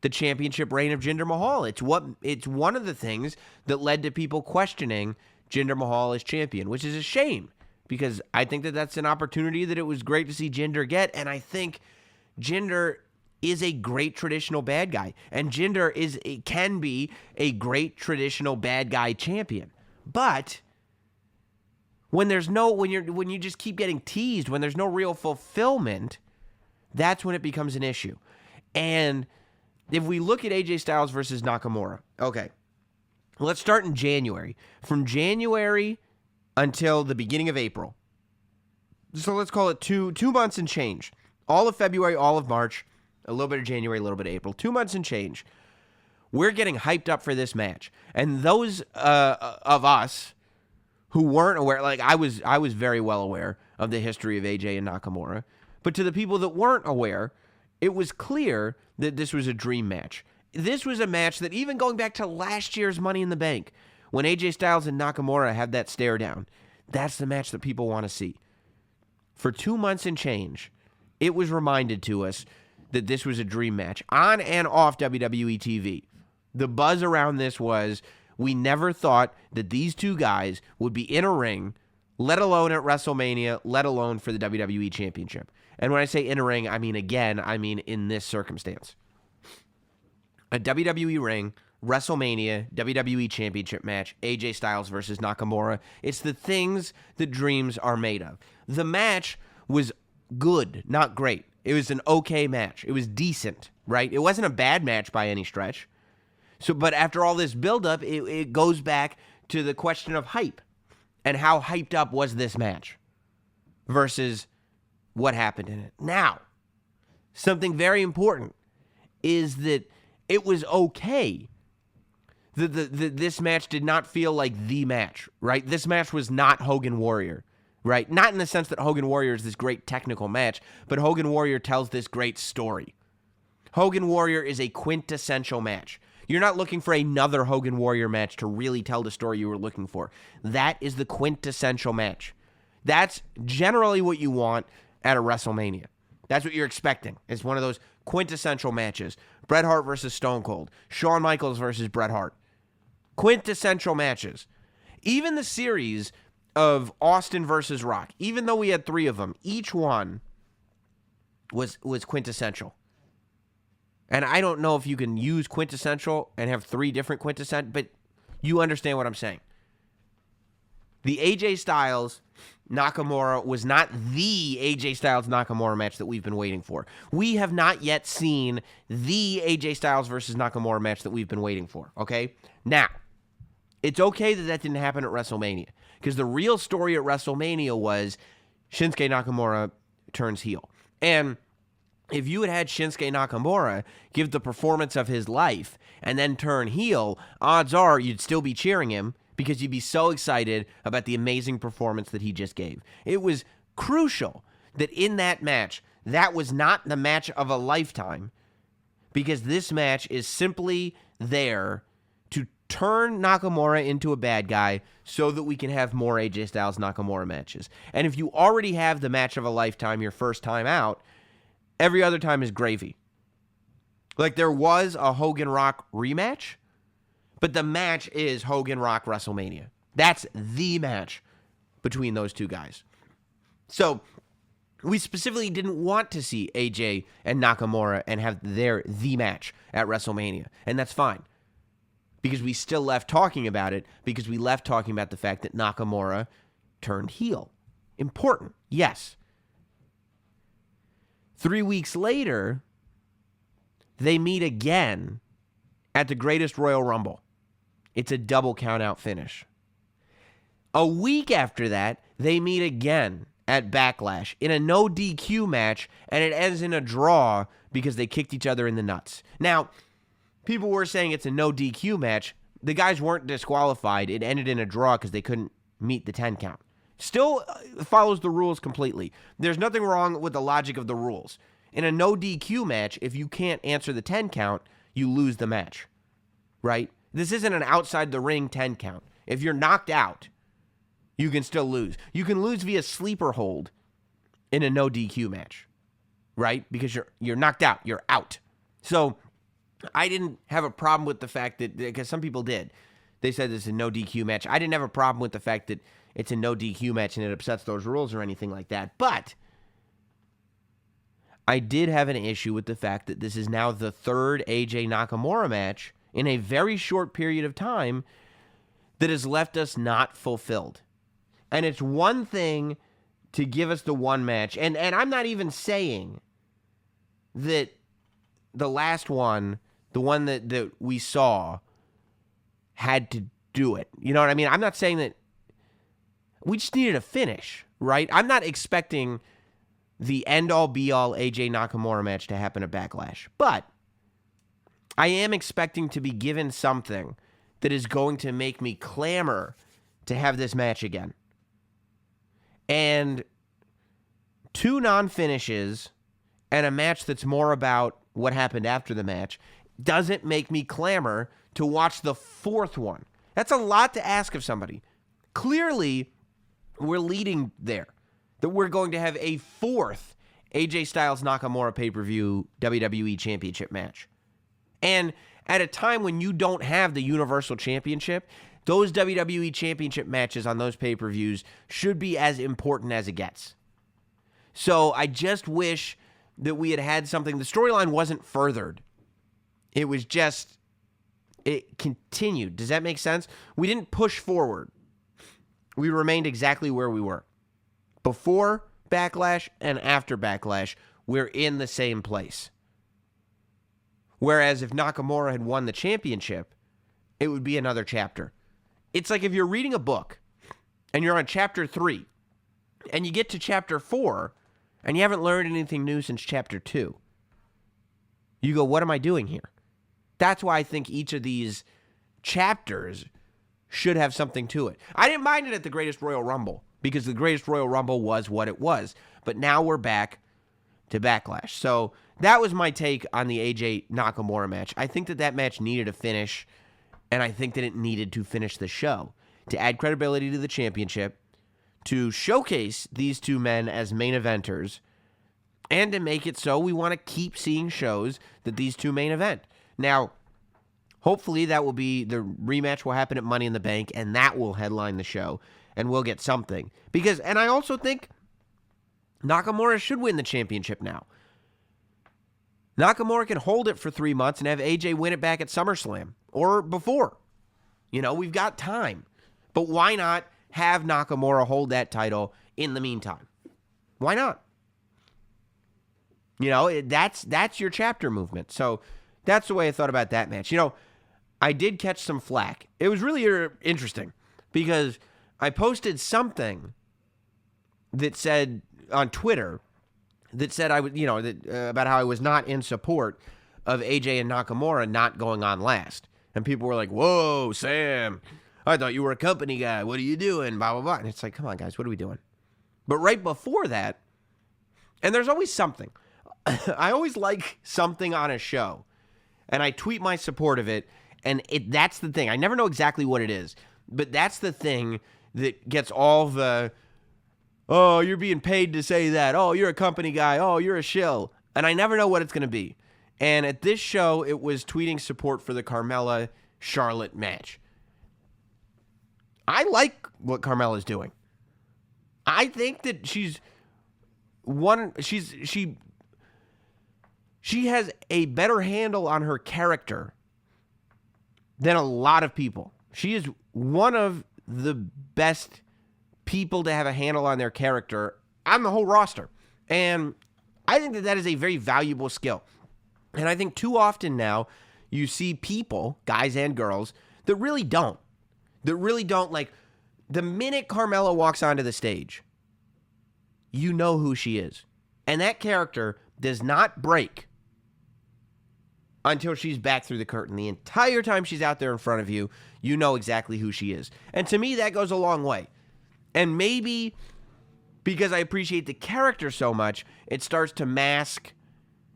the championship reign of Jinder Mahal. It's one of the things that led to people questioning Jinder Mahal as champion, which is a shame, because I think that that's an opportunity that it was great to see Jinder get, and I think Jinder is a great traditional bad guy, and Jinder can be a great traditional bad guy champion. But When you just keep getting teased, when there's no real fulfillment, that's when it becomes an issue. And if we look at AJ Styles versus Nakamura, okay, let's start in January. From January until the beginning of April. So let's call it 2 months and change. All of February, all of March, a little bit of January, a little bit of April. 2 months and change. We're getting hyped up for this match. And those of us who weren't aware, like I was very well aware of the history of AJ and Nakamura. But to the people that weren't aware, it was clear that this was a dream match. This was a match that even going back to last year's Money in the Bank, when AJ Styles and Nakamura had that stare down, that's the match that people want to see. For 2 months and change, it was reminded to us that this was a dream match on and off WWE TV. The buzz around this was we never thought that these two guys would be in a ring, let alone at WrestleMania, let alone for the WWE Championship. And when I say in a ring, I mean in this circumstance. A WWE ring, WrestleMania, WWE Championship match, AJ Styles versus Nakamura. It's the things that dreams are made of. The match was good, not great. It was an okay match. It was decent, right? It wasn't a bad match by any stretch. But after all this buildup, it goes back to the question of hype. And how hyped up was this match versus what happened in it. Now, something very important is that it was okay. This match did not feel like the match, right? This match was not Hogan Warrior, right? Not in the sense that Hogan Warrior is this great technical match, but Hogan Warrior tells this great story. Hogan Warrior is a quintessential match. You're not looking for another Hogan Warrior match to really tell the story you were looking for. That is the quintessential match. That's generally what you want at a WrestleMania. That's what you're expecting. It's one of those quintessential matches. Bret Hart versus Stone Cold. Shawn Michaels versus Bret Hart. Quintessential matches. Even the series of Austin versus Rock, even though we had 3 of them, each one was quintessential. And I don't know if you can use quintessential and have 3 different quintessential, but you understand what I'm saying. The AJ Styles Nakamura was not the AJ Styles Nakamura match that we've been waiting for. We have not yet seen the AJ Styles versus Nakamura match that we've been waiting for, okay? Now, it's okay that didn't happen at WrestleMania, because the real story at WrestleMania was Shinsuke Nakamura turns heel. And if you had Shinsuke Nakamura give the performance of his life and then turn heel, odds are you'd still be cheering him because you'd be so excited about the amazing performance that he just gave. It was crucial that in that match, that was not the match of a lifetime, because this match is simply there to turn Nakamura into a bad guy so that we can have more AJ Styles Nakamura matches. And if you already have the match of a lifetime your first time out, every other time is gravy. Like, there was a Hogan Rock rematch, but the match is Hogan Rock WrestleMania. That's the match between those two guys. So we specifically didn't want to see AJ and Nakamura and have the match at WrestleMania. And that's fine, because we still left talking about it, because we left talking about the fact that Nakamura turned heel. Important, yes. 3 weeks later, they meet again at the Greatest Royal Rumble. It's a double count-out finish. A week after that, they meet again at Backlash in a no DQ match, and it ends in a draw because they kicked each other in the nuts. Now, people were saying it's a no DQ match. The guys weren't disqualified. It ended in a draw because they couldn't meet the 10 count. Still follows the rules completely. There's nothing wrong with the logic of the rules. In a no DQ match, if you can't answer the 10 count, you lose the match, right? This isn't an outside the ring 10 count. If you're knocked out, you can still lose. You can lose via sleeper hold in a no DQ match, right? Because you're knocked out. You're out. So I didn't have a problem with the fact that, because some people did. They said this is a no DQ match. I didn't have a problem with the fact that it's a no DQ match and it upsets those rules or anything like that. But I did have an issue with the fact that this is now the 3rd AJ Nakamura match in a very short period of time that has left us not fulfilled. And it's one thing to give us the one match. And I'm not even saying that the last one, the one that we saw, had to do it. You know what I mean? I'm not saying that we just needed a finish, right? I'm not expecting the end-all, be-all AJ Nakamura match to happen at Backlash. But I am expecting to be given something that is going to make me clamor to have this match again. And 2 non-finishes and a match that's more about what happened after the match doesn't make me clamor to watch the 4th one. That's a lot to ask of somebody. Clearly, we're leading there. That we're going to have a 4th AJ Styles Nakamura pay-per-view WWE Championship match. And at a time when you don't have the Universal Championship, those WWE Championship matches on those pay-per-views should be as important as it gets. So I just wish that we had something. The storyline wasn't furthered. It was just, it continued. Does that make sense? We didn't push forward. We remained exactly where we were. Before Backlash and after Backlash, we're in the same place. Whereas if Nakamura had won the championship, it would be another chapter. It's like if you're reading a book and you're on chapter 3 and you get to chapter 4 and you haven't learned anything new since chapter 2. You go, what am I doing here? That's why I think each of these chapters should have something to it. I didn't mind it at the Greatest Royal Rumble because the Greatest Royal Rumble was what it was. But now we're back to Backlash. So that was my take on the AJ Nakamura match. I think that match needed a finish, and I think that it needed to finish the show to add credibility to the championship, to showcase these 2 men as main eventers, and to make it so we want to keep seeing shows that these 2 main event. Now, hopefully that will be, the rematch will happen at Money in the Bank, and that will headline the show, and we'll get something. And I also think Nakamura should win the championship now. Nakamura can hold it for 3 months and have AJ win it back at SummerSlam or before. We've got time. But why not have Nakamura hold that title in the meantime? Why not? That's your chapter movement. So that's the way I thought about that match. I did catch some flack. It was really interesting because I posted something that said on Twitter that said I would, about how I was not in support of AJ and Nakamura not going on last. And people were like, whoa, Sam, I thought you were a company guy. What are you doing? Blah, blah, blah. And it's like, come on, guys, what are we doing? But right before that, and there's always something. I always like something on a show, and I tweet my support of it, and that's the thing. I never know exactly what it is, but that's the thing that gets all the, oh, you're being paid to say that. Oh, you're a company guy. Oh, you're a shill. And I never know what it's going to be. And at this show, it was tweeting support for the Carmella-Charlotte match. I like what Carmella's doing. I think that she has a better handle on her character than a lot of people. She is one of the best people to have a handle on their character on the whole roster. And I think that is a very valuable skill. And I think too often now you see people, guys and girls, that really don't. Like, the minute Carmella walks onto the stage, you know who she is. And that character does not break until she's back through the curtain. The entire time she's out there in front of you, you know exactly who she is. And to me, that goes a long way. And maybe because I appreciate the character so much, it starts to mask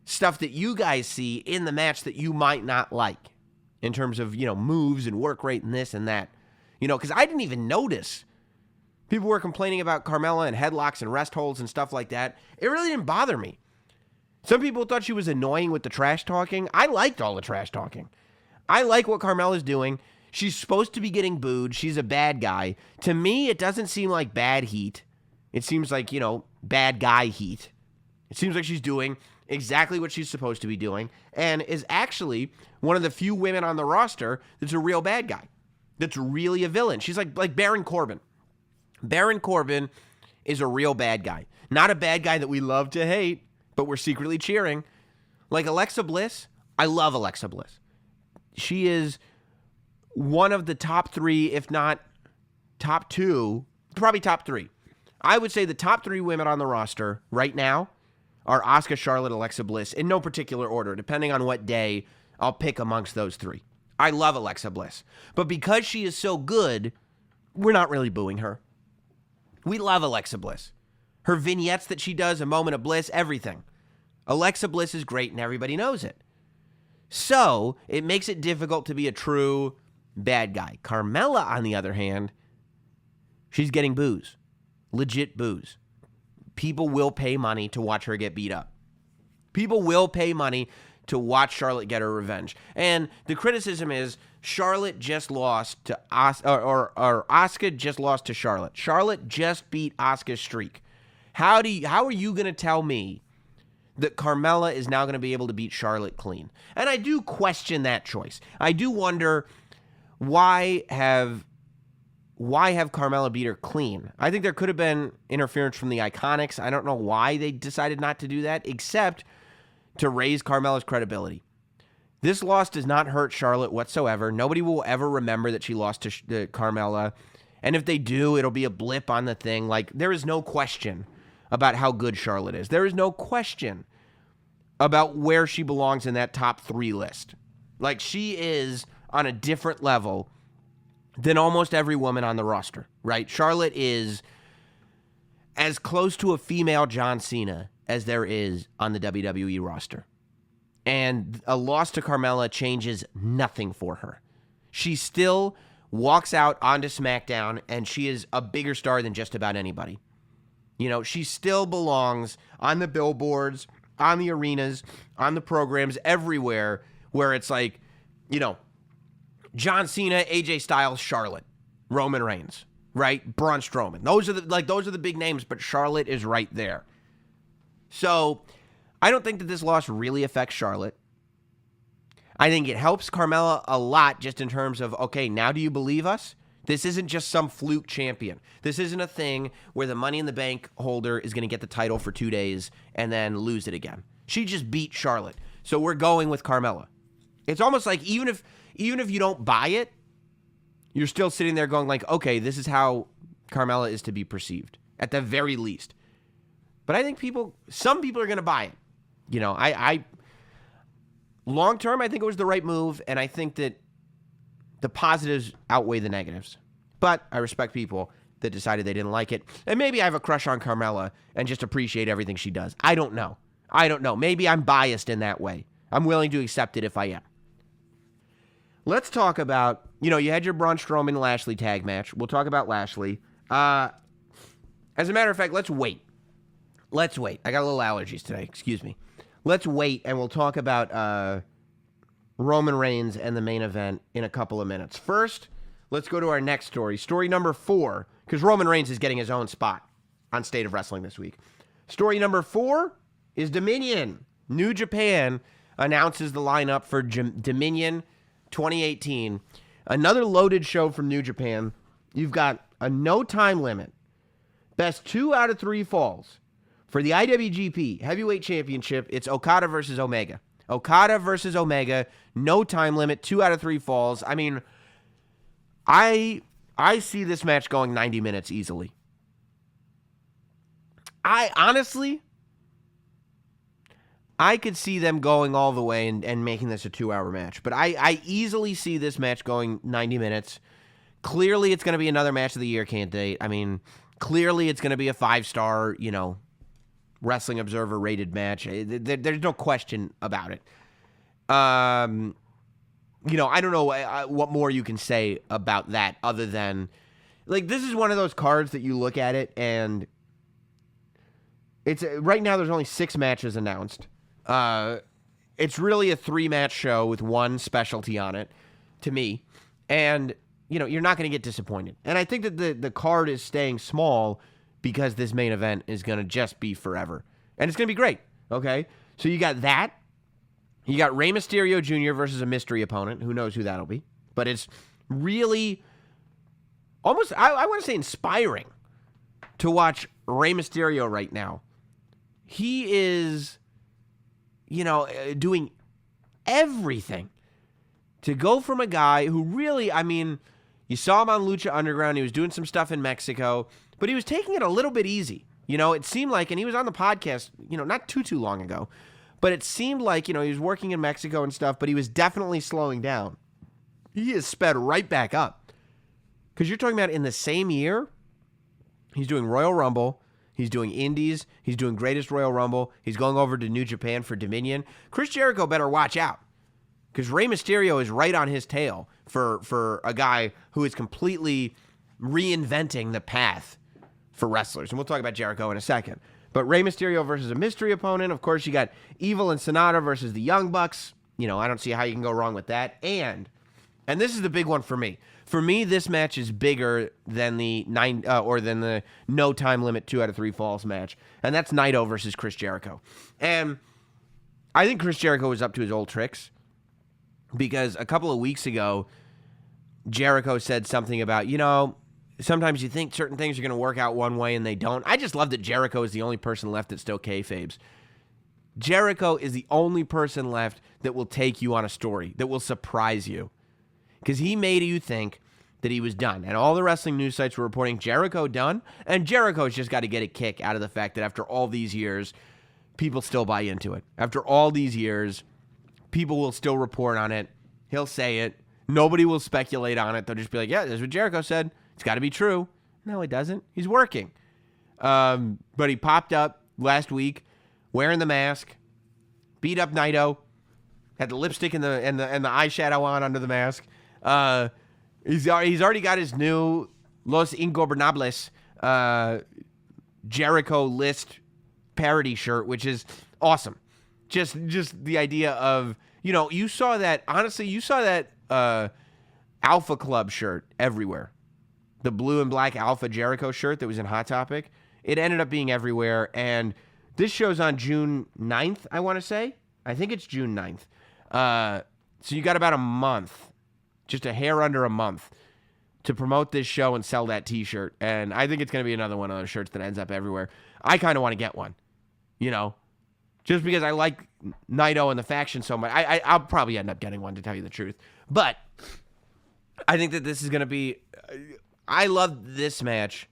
stuff that you guys see in the match that you might not like in terms of, moves and work rate and this and that. Because I didn't even notice. People were complaining about Carmella and headlocks and rest holds and stuff like that. It really didn't bother me. Some people thought she was annoying with the trash talking. I liked all the trash talking. I like what Carmella's doing. She's supposed to be getting booed. She's a bad guy. To me, it doesn't seem like bad heat. It seems like, bad guy heat. It seems like she's doing exactly what she's supposed to be doing and is actually one of the few women on the roster that's a real bad guy, that's really a villain. She's like Baron Corbin. Baron Corbin is a real bad guy. Not a bad guy that we love to hate, but we're secretly cheering. Like Alexa Bliss, I love Alexa Bliss. She is one of the top 3, if not top 2, probably top 3. I would say the top 3 women on the roster right now are Asuka, Charlotte, Alexa Bliss, in no particular order. Depending on what day, I'll pick amongst those 3. I love Alexa Bliss. But because she is so good, we're not really booing her. We love Alexa Bliss. Her vignettes that she does, A Moment of Bliss, everything. Alexa Bliss is great and everybody knows it. So, it makes it difficult to be a true bad guy. Carmella, on the other hand, she's getting boos. Legit boos. People will pay money to watch her get beat up. People will pay money to watch Charlotte get her revenge. And the criticism is Charlotte just lost to Asuka just lost to Charlotte. Charlotte just beat Asuka's streak. How are you going to tell me that Carmella is now going to be able to beat Charlotte clean? And I do question that choice. I do wonder why have Carmella beat her clean? I think there could have been interference from the Iconics. I don't know why they decided not to do that, except to raise Carmella's credibility. This loss does not hurt Charlotte whatsoever. Nobody will ever remember that she lost to Carmella. And if they do, it'll be a blip on the thing. Like, there is no question about how good Charlotte is. There is no question about where she belongs in that top 3 list. Like, she is on a different level than almost every woman on the roster, right? Charlotte is as close to a female John Cena as there is on the WWE roster. And a loss to Carmella changes nothing for her. She still walks out onto SmackDown, and she is a bigger star than just about anybody. You know, she still belongs on the billboards, on the arenas, on the programs, everywhere where it's like, you know, John Cena, AJ Styles, Charlotte, Roman Reigns, right? Braun Strowman. Those are the big names, but Charlotte is right there. So, I don't think that this loss really affects Charlotte. I think it helps Carmella a lot just in terms of, okay, now do you believe us? This isn't just some fluke champion. This isn't a thing where the Money in the Bank holder is going to get the title for 2 days and then lose it again. She just beat Charlotte. So we're going with Carmella. It's almost like even if you don't buy it, you're still sitting there going like, okay, this is how Carmella is to be perceived, at the very least. But I think some people are going to buy it. You know, I long term, I think it was the right move, and I think that the positives outweigh the negatives. But I respect people that decided they didn't like it. And maybe I have a crush on Carmella and just appreciate everything she does. I don't know. Maybe I'm biased in that way. I'm willing to accept it if I am. Let's talk about, you had your Braun Strowman Lashley tag match. We'll talk about Lashley. As a matter of fact, let's wait. I got a little allergies today. Excuse me. Let's wait, and we'll talk about Roman Reigns and the main event in a couple of minutes. First, let's go to our next story. Story number 4, because Roman Reigns is getting his own spot on State of Wrestling this week. Story number 4 is Dominion. New Japan announces the lineup for Dominion 2018. Another loaded show from New Japan. You've got a no time limit. Best 2 out of 3 falls. For the IWGP Heavyweight Championship, it's Okada versus Omega. No time limit, 2 out of 3 falls. I mean, I see this match going 90 minutes easily. I could see them going all the way and making this a 2-hour match. But I easily see this match going 90 minutes. Clearly, it's going to be another match of the year candidate. I mean, clearly it's going to be a 5-star, Wrestling Observer rated match. There's no question about it. I don't know what more you can say about that other than, this is one of those cards that you look at it and it's right now there's only 6 matches announced. It's really a 3-match show with one specialty on it, to me. And, you're not going to get disappointed. And I think that the card is staying small because this main event is going to just be forever. And it's going to be great, okay? So you got that. You got Rey Mysterio Jr. versus a mystery opponent. Who knows who that'll be? But it's really almost, I want to say inspiring. to watch Rey Mysterio right now. He is, doing everything to go from a guy who really, you saw him on Lucha Underground. He was doing some stuff in Mexico, but he was taking it a little bit easy. It seemed like, and he was on the podcast, not too long ago, but it seemed like, he was working in Mexico and stuff, but he was definitely slowing down. He is sped right back up. Because you're talking about in the same year, he's doing Royal Rumble, he's doing Indies, he's doing Greatest Royal Rumble, he's going over to New Japan for Dominion. Chris Jericho better watch out. Because Rey Mysterio is right on his tail for a guy who is completely reinventing the path for wrestlers. And we'll talk about Jericho in a second. But Rey Mysterio versus a mystery opponent. Of course, you got Evil and Sonata versus the Young Bucks. I don't see how you can go wrong with that. And this is the big one for me. For me, this match is bigger than the no time limit 2 out of 3 falls match. And that's Naito versus Chris Jericho. And I think Chris Jericho was up to his old tricks. Because a couple of weeks ago, Jericho said something about, sometimes you think certain things are going to work out one way and they don't. I just love that Jericho is the only person left that still kayfabes. Jericho is the only person left that will take you on a story, that will surprise you. Because he made you think that he was done. And all the wrestling news sites were reporting Jericho done. And Jericho's just got to get a kick out of the fact that after all these years, people still buy into it. After all these years, people will still report on it. He'll say it. Nobody will speculate on it. They'll just be like, yeah, that's what Jericho said. It's got to be true. No, it doesn't. He's working. But he popped up last week wearing the mask, beat up Naito, had the lipstick and the eyeshadow on under the mask. He's already got his new Los Ingobernables Jericho list parody shirt, which is awesome. Just the idea of, you saw that Alpha Club shirt everywhere. The blue and black Alpha Jericho shirt that was in Hot Topic. It ended up being everywhere. And this show's on June 9th, I want to say. I think it's June 9th. So you got about a month, just a hair under a month, to promote this show and sell that t-shirt. And I think it's going to be another one of those shirts that ends up everywhere. I kind of want to get one, just because I like Naito and the faction so much. I'll probably end up getting one, to tell you the truth. But I think that this is going to be... I love this match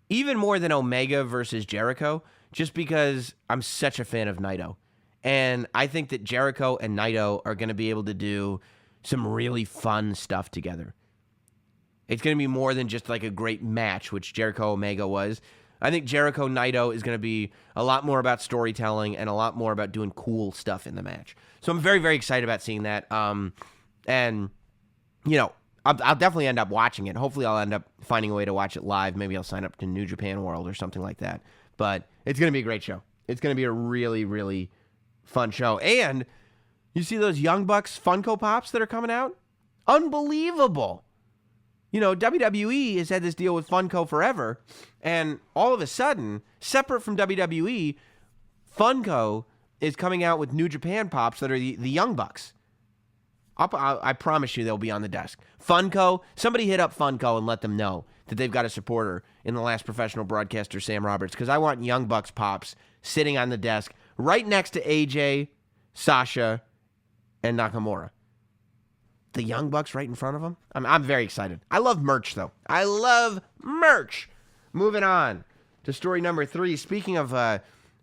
even more than Omega versus Jericho, just because I'm such a fan of Naito. And I think that Jericho and Naito are going to be able to do some really fun stuff together. It's going to be more than just like a great match, which Jericho Omega was. I think Jericho Naito is going to be a lot more about storytelling and a lot more about doing cool stuff in the match. So I'm very, very excited about seeing that. And, I'll definitely end up watching it. Hopefully I'll end up finding a way to watch it live. Maybe I'll sign up to New Japan World or something like that. But it's going to be a great show. It's going to be a really, really fun show. And you see those Young Bucks Funko Pops that are coming out? Unbelievable. WWE has had this deal with Funko forever, and all of a sudden, separate from WWE, Funko is coming out with New Japan Pops that are the Young Bucks. I promise you they'll be on the desk. Funko, somebody hit up Funko and let them know that they've got a supporter in the last professional broadcaster, Sam Roberts, because I want Young Bucks Pops sitting on the desk right next to AJ, Sasha, and Nakamura. The Young Bucks right in front of them. I'm very excited. I love merch, though. I love merch. Moving on to story number 3. Speaking of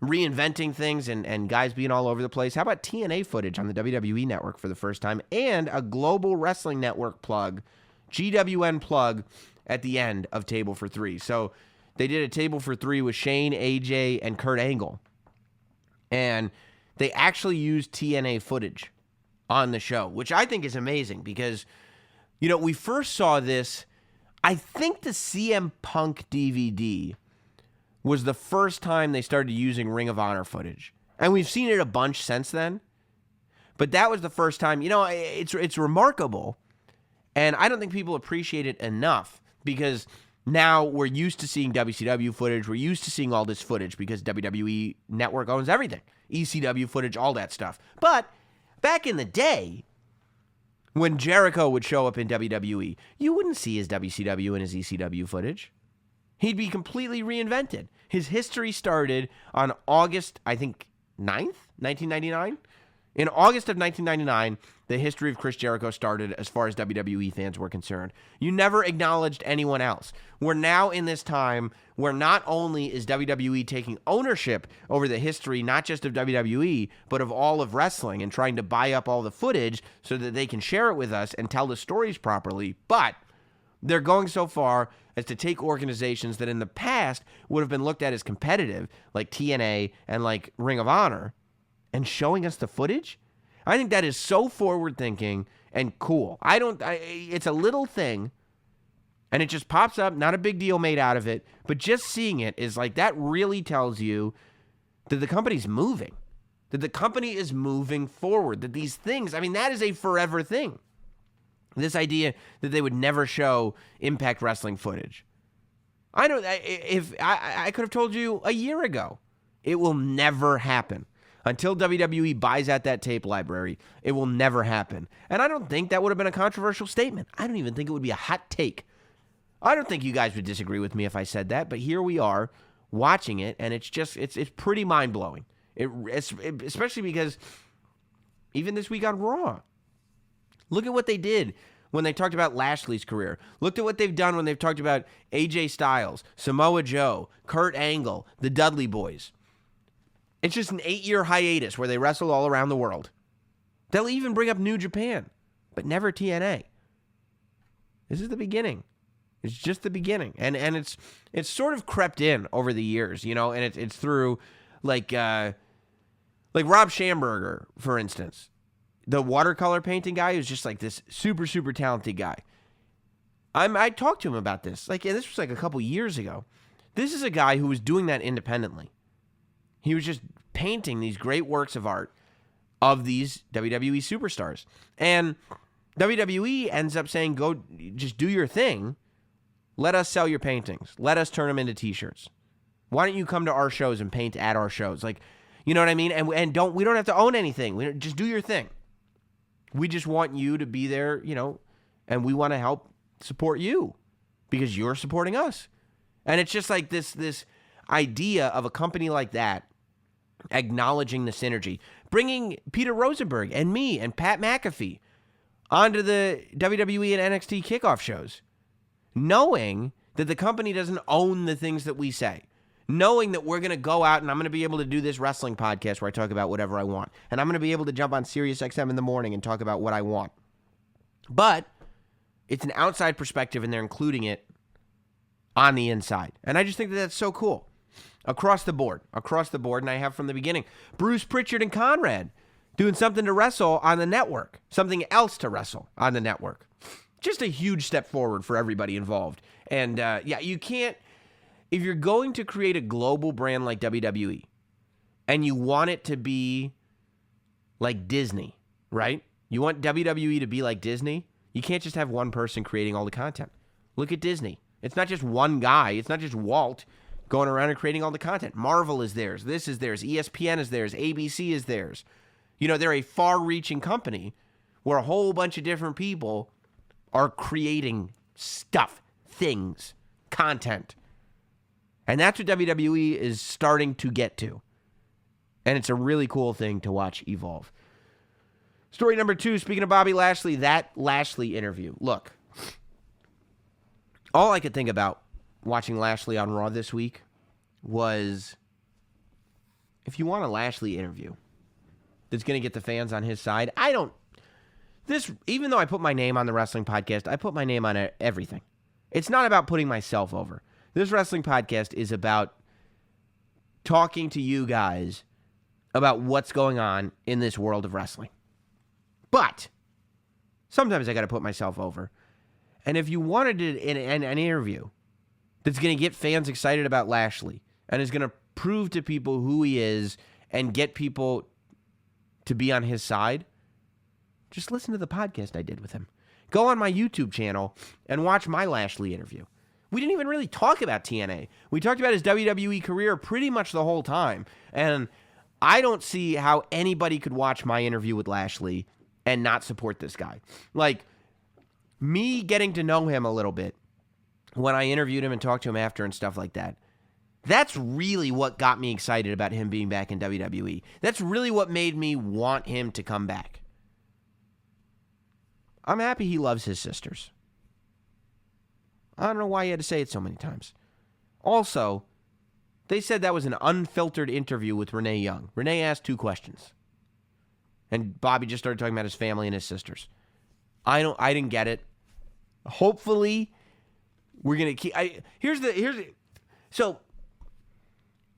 reinventing things and guys being all over the place, how about TNA footage on the WWE Network for the first time and a Global Wrestling Network plug, GWN plug, at the end of Table for 3. So they did a Table for 3 with Shane, AJ, and Kurt Angle. And they actually used TNA footage on the show, which I think is amazing because, we first saw this, I think the CM Punk DVD was the first time they started using Ring of Honor footage. And we've seen it a bunch since then. But that was the first time. It's remarkable. And I don't think people appreciate it enough because now we're used to seeing WCW footage. We're used to seeing all this footage because WWE Network owns everything. ECW footage, all that stuff. But back in the day, when Jericho would show up in WWE, you wouldn't see his WCW and his ECW footage. He'd be completely reinvented. His history started on August, I think, 9th, 1999. In August of 1999, the history of Chris Jericho started as far as WWE fans were concerned. You never acknowledged anyone else. We're now in this time where not only is WWE taking ownership over the history, not just of WWE, but of all of wrestling and trying to buy up all the footage so that they can share it with us and tell the stories properly, but they're going so far as to take organizations that in the past would have been looked at as competitive, like TNA and like Ring of Honor, and showing us the footage. I think that is so forward-thinking and cool. It's a little thing, and it just pops up, not a big deal made out of it, but just seeing it is like, that really tells you that the company's moving, that the company is moving forward, that these things, I mean, that is a forever thing. This idea that they would never show Impact Wrestling footage. I could have told you a year ago, it will never happen. Until WWE buys out that tape library, it will never happen. And I don't think that would have been a controversial statement. I don't even think it would be a hot take. I don't think you guys would disagree with me if I said that, but here we are watching it, and it's pretty mind-blowing. Especially because even this week on Raw, look at what they did when they talked about Lashley's career. Look at what they've done when they've talked about AJ Styles, Samoa Joe, Kurt Angle, the Dudley Boys. It's just an 8-year hiatus where they wrestle all around the world. They'll even bring up New Japan, but never TNA. This is the beginning. It's just the beginning. And it's sort of crept in over the years, you know, and it's through like Rob Schamberger, for instance. The watercolor painting guy who's just like this super, super talented guy. I talked to him about this. Like, and this was like a couple years ago. This is a guy who was doing that independently. He was just painting these great works of art of these WWE superstars. And WWE ends up saying, go, just do your thing. Let us sell your paintings. Let us turn them into t-shirts. Why don't you come to our shows and paint at our shows? Like, you know what I mean? And we don't have to own anything. Just do your thing. We just want you to be there, you know, and we want to help support you because you're supporting us. And it's just like this idea of a company like that acknowledging the synergy, bringing Peter Rosenberg and me and Pat McAfee onto the WWE and NXT kickoff shows, knowing that the company doesn't own the things that we say, knowing that we're going to go out and I'm going to be able to do this wrestling podcast where I talk about whatever I want, and I'm going to be able to jump on SiriusXM in the morning and talk about what I want. But it's an outside perspective, and they're including it on the inside. And I just think that that's so cool. Across the board, and I have from the beginning. Bruce Pritchard and Conrad doing something to wrestle on the network, something else to wrestle on the network. Just a huge step forward for everybody involved. And you can't, if you're going to create a global brand like WWE, and you want it to be like Disney, right? You want WWE to be like Disney, you can't just have one person creating all the content. Look at Disney. It's not just one guy. It's not just Walt going around and creating all the content. Marvel is theirs. This is theirs. ESPN is theirs. ABC is theirs. You know, they're a far-reaching company where a whole bunch of different people are creating stuff, things, content. And that's what WWE is starting to get to. And it's a really cool thing to watch evolve. Story number 2, speaking of Bobby Lashley, that Lashley interview. Look, all I could think about watching Lashley on Raw this week was, if you want a Lashley interview that's going to get the fans on his side, even though I put my name on the wrestling podcast, I put my name on everything. It's not about putting myself over. This wrestling podcast is about talking to you guys about what's going on in this world of wrestling. But sometimes I got to put myself over. And if you wanted an interview that's going to get fans excited about Lashley and is going to prove to people who he is and get people to be on his side, just listen to the podcast I did with him. Go on my YouTube channel and watch my Lashley interview. We didn't even really talk about TNA. We talked about his WWE career pretty much the whole time. And I don't see how anybody could watch my interview with Lashley and not support this guy. Like, me getting to know him a little bit, when I interviewed him and talked to him after and stuff like that. That's really what got me excited about him being back in WWE. That's really what made me want him to come back. I'm happy he loves his sisters. I don't know why he had to say it so many times. Also, they said that was an unfiltered interview with Rene Young. Rene asked 2 questions. And Bobby just started talking about his family and his sisters. I didn't get it. Hopefully, we're going to keep... So,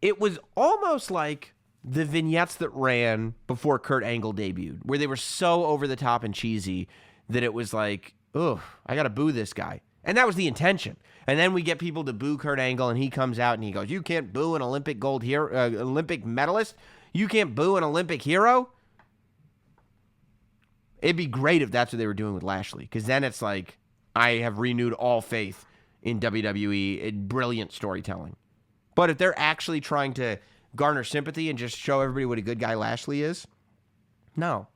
it was almost like the vignettes that ran before Kurt Angle debuted, where they were so over the top and cheesy that it was like, ugh, I got to boo this guy. And that was the intention. And then we get people to boo Kurt Angle, and he comes out and he goes, you can't boo an Olympic gold hero, Olympic medalist? You can't boo an Olympic hero? It'd be great if that's what they were doing with Lashley, because then it's like, I have renewed all faith in WWE, in brilliant storytelling. But if they're actually trying to garner sympathy and just show everybody what a good guy Lashley is, no.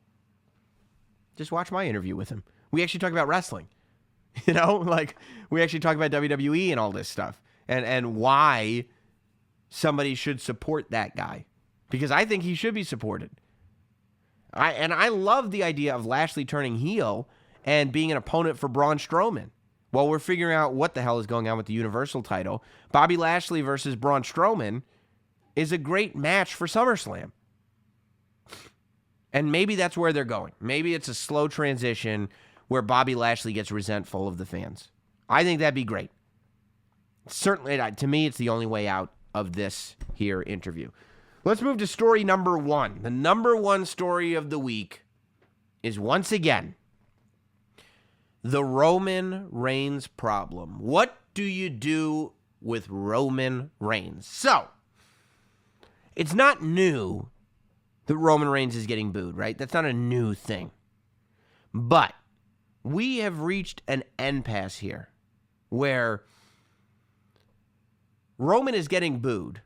Just watch my interview with him. We actually talk about wrestling. You know, like, we actually talk about WWE and all this stuff, and why somebody should support that guy, because I think he should be supported. I love the idea of Lashley turning heel and being an opponent for Braun Strowman. While we're figuring out what the hell is going on with the Universal title, Bobby Lashley versus Braun Strowman is a great match for SummerSlam. And maybe that's where they're going. Maybe it's a slow transition where Bobby Lashley gets resentful of the fans. I think that'd be great. Certainly, to me, it's the only way out of this here interview. Let's move to story number 1. The number 1 story of the week is, once again, the Roman Reigns problem. What do you do with Roman Reigns? So, it's not new that Roman Reigns is getting booed, right? That's not a new thing. But we have reached an impasse here where Roman is getting booed.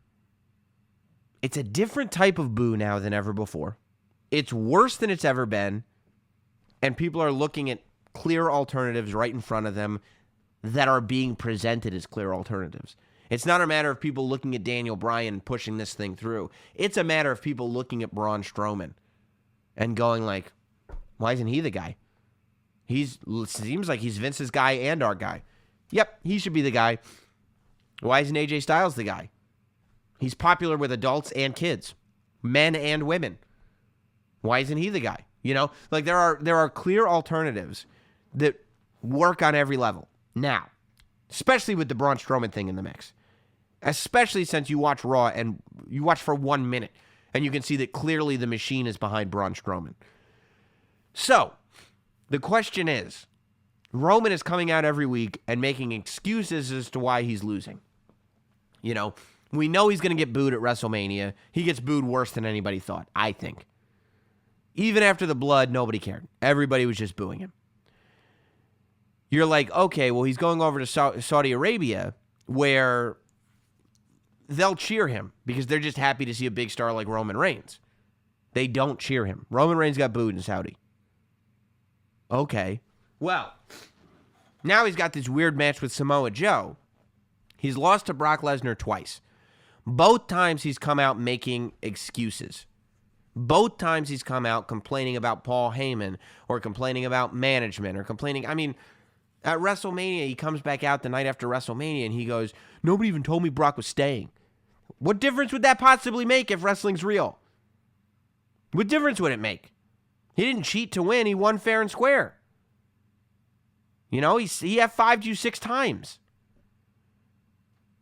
It's a different type of boo now than ever before. It's worse than it's ever been. And people are looking at clear alternatives right in front of them that are being presented as clear alternatives. It's not a matter of people looking at Daniel Bryan and pushing this thing through. It's a matter of people looking at Braun Strowman and going like, why isn't he the guy? Seems like he's Vince's guy and our guy. Yep, he should be the guy. Why isn't AJ Styles the guy? He's popular with adults and kids, men and women. Why isn't he the guy? You know, like there are clear alternatives that work on every level. Now, especially with the Braun Strowman thing in the mix. Especially since you watch Raw and you watch for 1 minute and you can see that clearly the machine is behind Braun Strowman. So, the question is, Roman is coming out every week and making excuses as to why he's losing. You know, we know he's going to get booed at WrestleMania. He gets booed worse than anybody thought, I think. Even after the blood, nobody cared. Everybody was just booing him. You're like, okay, well, he's going over to Saudi Arabia where they'll cheer him because they're just happy to see a big star like Roman Reigns. They don't cheer him. Roman Reigns got booed in Saudi. Okay. Well, now he's got this weird match with Samoa Joe. He's lost to Brock Lesnar twice. Both times he's come out making excuses. Both times he's come out complaining about Paul Heyman or complaining about management or complaining. I mean, at WrestleMania, he comes back out the night after WrestleMania and he goes, nobody even told me Brock was staying. What difference would that possibly make if wrestling's real? What difference would it make? He didn't cheat to win. He won fair and square. You know, he F5'd you 6 times.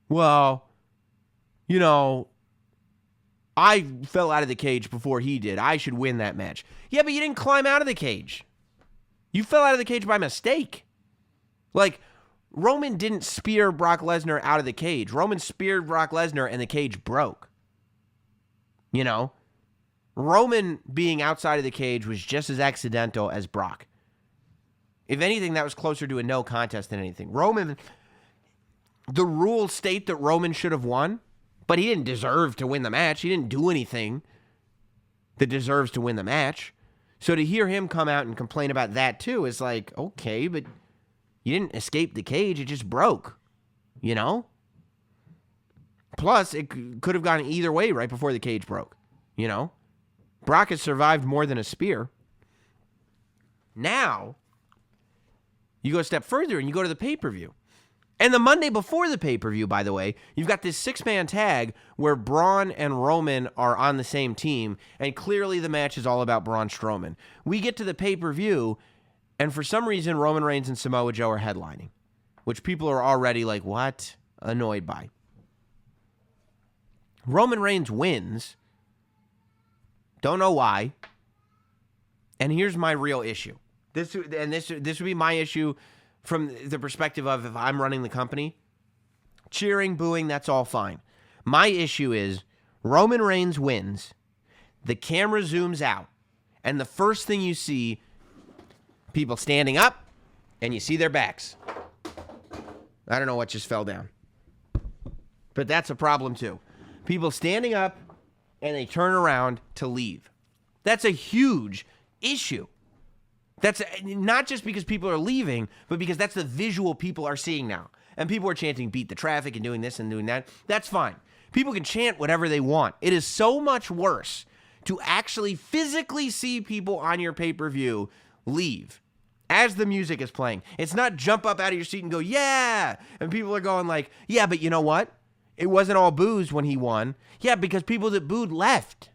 Well, you know, I fell out of the cage before he did. I should win that match. Yeah, but you didn't climb out of the cage. You fell out of the cage by mistake. Like, Roman didn't spear Brock Lesnar out of the cage. Roman speared Brock Lesnar and the cage broke. You know? Roman being outside of the cage was just as accidental as Brock. If anything, that was closer to a no contest than anything. Roman, the rules state that Roman should have won, but he didn't deserve to win the match. He didn't do anything that deserves to win the match. So to hear him come out and complain about that too is like, okay, but you didn't escape the cage. It just broke. you know? Plus, it could have gone either way right before the cage broke, you know? Brock has survived more than a spear. Now, you go a step further and you go to the pay-per-view. And the Monday before the pay-per-view, by the way, you've got this six-man tag where Braun and Roman are on the same team, and clearly the match is all about Braun Strowman. We get to the pay-per-view, and for some reason, Roman Reigns and Samoa Joe are headlining, which people are already like, what? Annoyed by. Roman Reigns wins. Don't know why. And here's my real issue. This would be my issue from the perspective of if I'm running the company. Cheering, booing, that's all fine. My issue is Roman Reigns wins, the camera zooms out, and the first thing you see, people standing up, and you see their backs. I don't know what just fell down. But that's a problem too. People standing up, and they turn around to leave. That's a huge issue. That's not just because people are leaving, but because that's the visual people are seeing now. And people are chanting, beat the traffic and doing this and doing that. That's fine. People can chant whatever they want. It is so much worse to actually physically see people on your pay-per-view leave as the music is playing. It's not jump up out of your seat and go, yeah. And people are going like, yeah, but you know what? It wasn't all boos when he won. Yeah, because people that booed left.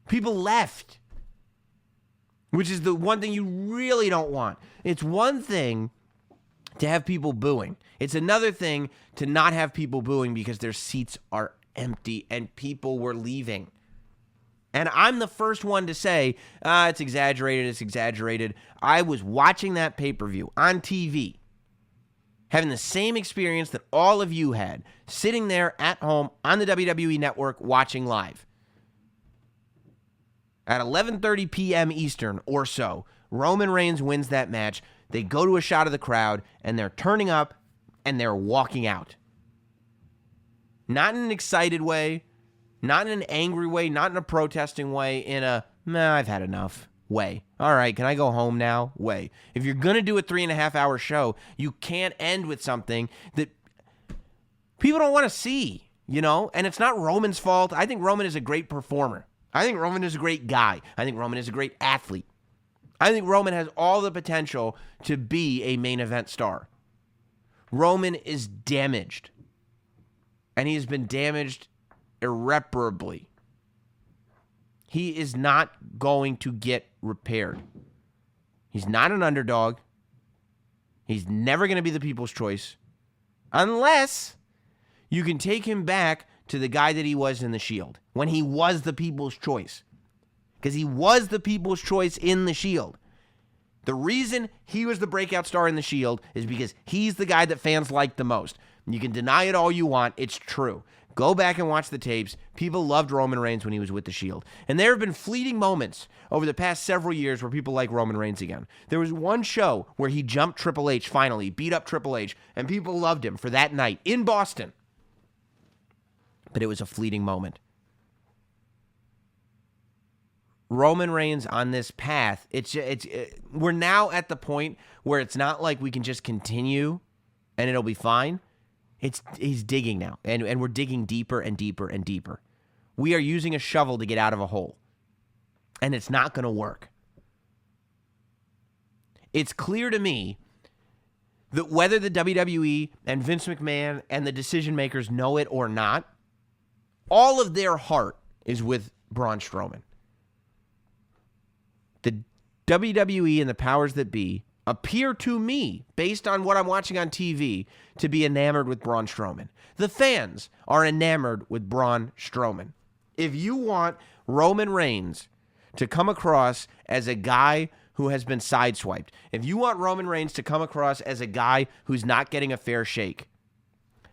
People left. Which is the one thing you really don't want. It's one thing to have people booing. It's another thing to not have people booing because their seats are empty and people were leaving. And I'm the first one to say, it's exaggerated, it's exaggerated. I was watching that pay-per-view on TV, having the same experience that all of you had, sitting there at home on the WWE Network watching live. At 11:30 p.m. Eastern or so, Roman Reigns wins that match. They go to a shot of the crowd, and they're turning up, and they're walking out. Not in an excited way, not in an angry way, not in a protesting way, in a, nah, I've had enough way. All right, can I go home now? Way. If you're going to do a 3.5-hour show, you can't end with something that people don't want to see, you know? And it's not Roman's fault. I think Roman is a great performer. I think Roman is a great guy. I think Roman is a great athlete. I think Roman has all the potential to be a main event star. Roman is damaged. And he has been damaged irreparably. He is not going to get repaired. He's not an underdog. He's never going to be the people's choice. Unless you can take him back to the guy that he was in the Shield, when he was the people's choice. Because he was the people's choice in the Shield. The reason he was the breakout star in the Shield is because he's the guy that fans like the most. You can deny it all you want. It's true. Go back and watch the tapes. People loved Roman Reigns when he was with the Shield. And there have been fleeting moments over the past several years where people like Roman Reigns again. There was one show where he jumped Triple H finally, beat up Triple H, and people loved him for that night in Boston. But it was a fleeting moment. Roman Reigns on this path, we're now at the point where it's not like we can just continue and it'll be fine. He's digging now, and we're digging deeper and deeper and deeper. We are using a shovel to get out of a hole, and it's not going to work. It's clear to me that whether the WWE and Vince McMahon and the decision makers know it or not, all of their heart is with Braun Strowman. The WWE and the powers that be appear to me, based on what I'm watching on TV, to be enamored with Braun Strowman. The fans are enamored with Braun Strowman. If you want Roman Reigns to come across as a guy who has been sideswiped, if you want Roman Reigns to come across as a guy who's not getting a fair shake,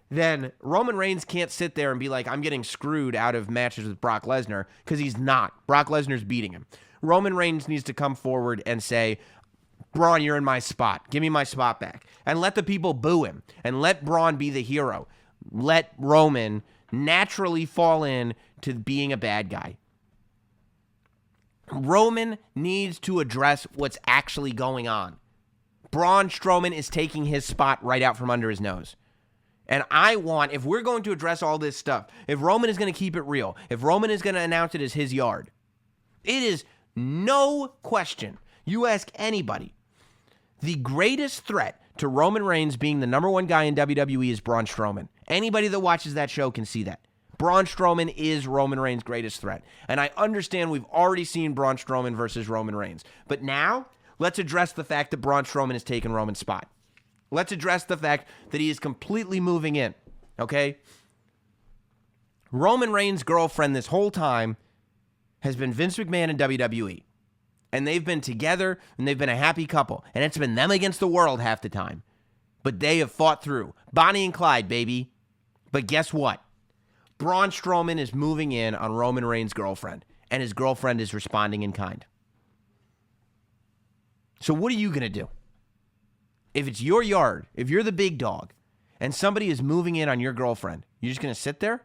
then Roman Reigns can't sit there and be like, I'm getting screwed out of matches with Brock Lesnar, because he's not. Brock Lesnar's beating him. Roman Reigns needs to come forward and say, Braun, you're in my spot. Give me my spot back. And let the people boo him. And let Braun be the hero. Let Roman naturally fall in to being a bad guy. Roman needs to address what's actually going on. Braun Strowman is taking his spot right out from under his nose. And I want, if we're going to address all this stuff, if Roman is going to keep it real, if Roman is going to announce it as his yard, it is no question, you ask anybody, the greatest threat to Roman Reigns being the number one guy in WWE is Braun Strowman. Anybody that watches that show can see that. Braun Strowman is Roman Reigns' greatest threat. And I understand we've already seen Braun Strowman versus Roman Reigns. But now, let's address the fact that Braun Strowman has taken Roman's spot. Let's address the fact that he is completely moving in, okay? Roman Reigns' girlfriend this whole time has been Vince McMahon in WWE. And they've been together, and they've been a happy couple. And it's been them against the world half the time. But they have fought through. Bonnie and Clyde, baby. But guess what? Braun Strowman is moving in on Roman Reigns' girlfriend. And his girlfriend is responding in kind. So what are you going to do? If it's your yard, if you're the big dog, and somebody is moving in on your girlfriend, you're just going to sit there?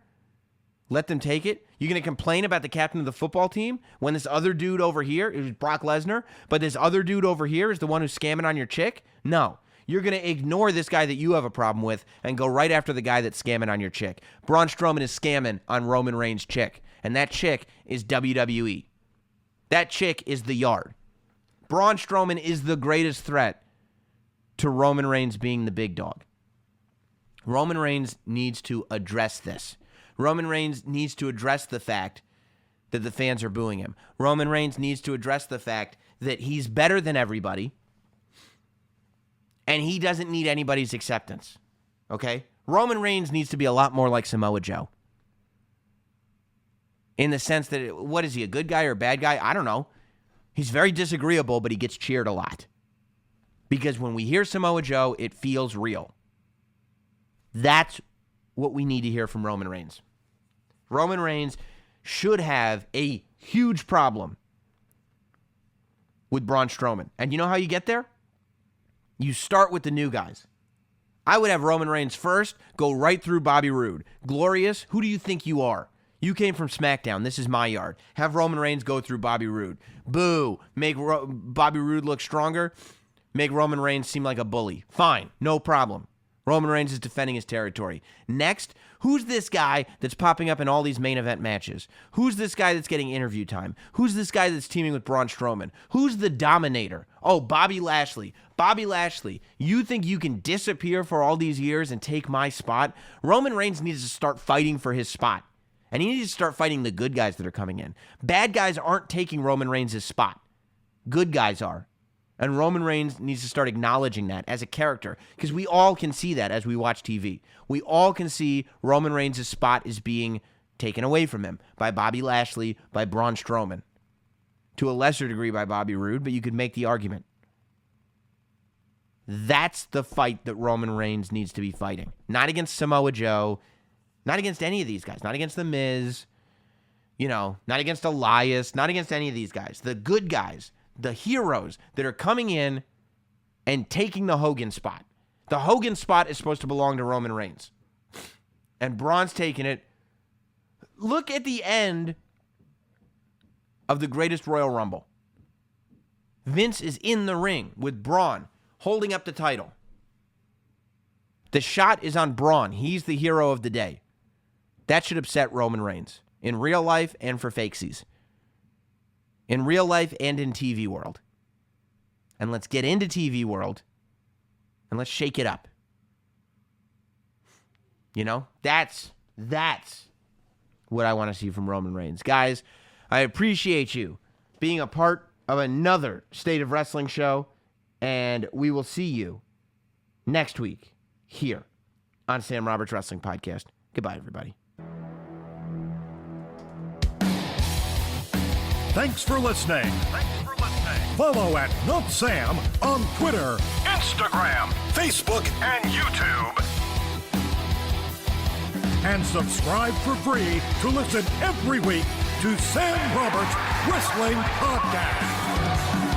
Let them take it? You're going to complain about the captain of the football team when this other dude over here is Brock Lesnar, but this other dude over here is the one who's scamming on your chick? No. You're going to ignore this guy that you have a problem with and go right after the guy that's scamming on your chick. Braun Strowman is scamming on Roman Reigns' chick, and that chick is WWE. That chick is the yard. Braun Strowman is the greatest threat to Roman Reigns being the big dog. Roman Reigns needs to address this. Roman Reigns needs to address the fact that the fans are booing him. Roman Reigns needs to address the fact that he's better than everybody and he doesn't need anybody's acceptance. Okay? Roman Reigns needs to be a lot more like Samoa Joe. In the sense that, what is he, a good guy or a bad guy? I don't know. He's very disagreeable, but he gets cheered a lot. Because when we hear Samoa Joe, it feels real. That's what we need to hear from Roman Reigns. Roman Reigns should have a huge problem with Braun Strowman. And you know how you get there? You start with the new guys. I would have Roman Reigns first, go right through Bobby Roode. Glorious, who do you think you are? You came from SmackDown. This is my yard. Have Roman Reigns go through Bobby Roode. Boo. Make Bobby Roode look stronger. Make Roman Reigns seem like a bully. Fine. No problem. Roman Reigns is defending his territory. Next, who's this guy that's popping up in all these main event matches? Who's this guy that's getting interview time? Who's this guy that's teaming with Braun Strowman? Who's the Dominator? Oh, Bobby Lashley. Bobby Lashley, you think you can disappear for all these years and take my spot? Roman Reigns needs to start fighting for his spot. And he needs to start fighting the good guys that are coming in. Bad guys aren't taking Roman Reigns' spot. Good guys are. And Roman Reigns needs to start acknowledging that as a character, because we all can see that as we watch TV. We all can see Roman Reigns' spot is being taken away from him by Bobby Lashley, by Braun Strowman. To a lesser degree by Bobby Roode, but you could make the argument. That's the fight that Roman Reigns needs to be fighting. Not against Samoa Joe, not against any of these guys, not against The Miz, not against Elias, not against any of these guys. The good guys. The heroes that are coming in and taking the Hogan spot. The Hogan spot is supposed to belong to Roman Reigns. And Braun's taking it. Look at the end of the Greatest Royal Rumble. Vince is in the ring with Braun holding up the title. The shot is on Braun. He's the hero of the day. That should upset Roman Reigns in real life and for fakesies. In real life and in TV world. And let's get into TV world and let's shake it up. That's what I want to see from Roman Reigns. Guys, I appreciate you being a part of another State of Wrestling show, and we will see you next week here on Sam Roberts Wrestling Podcast. Goodbye, everybody. Thanks for listening. Follow at notsam on Twitter, Instagram, Facebook, and YouTube. And subscribe for free to listen every week to Sam Roberts Wrestling Podcast.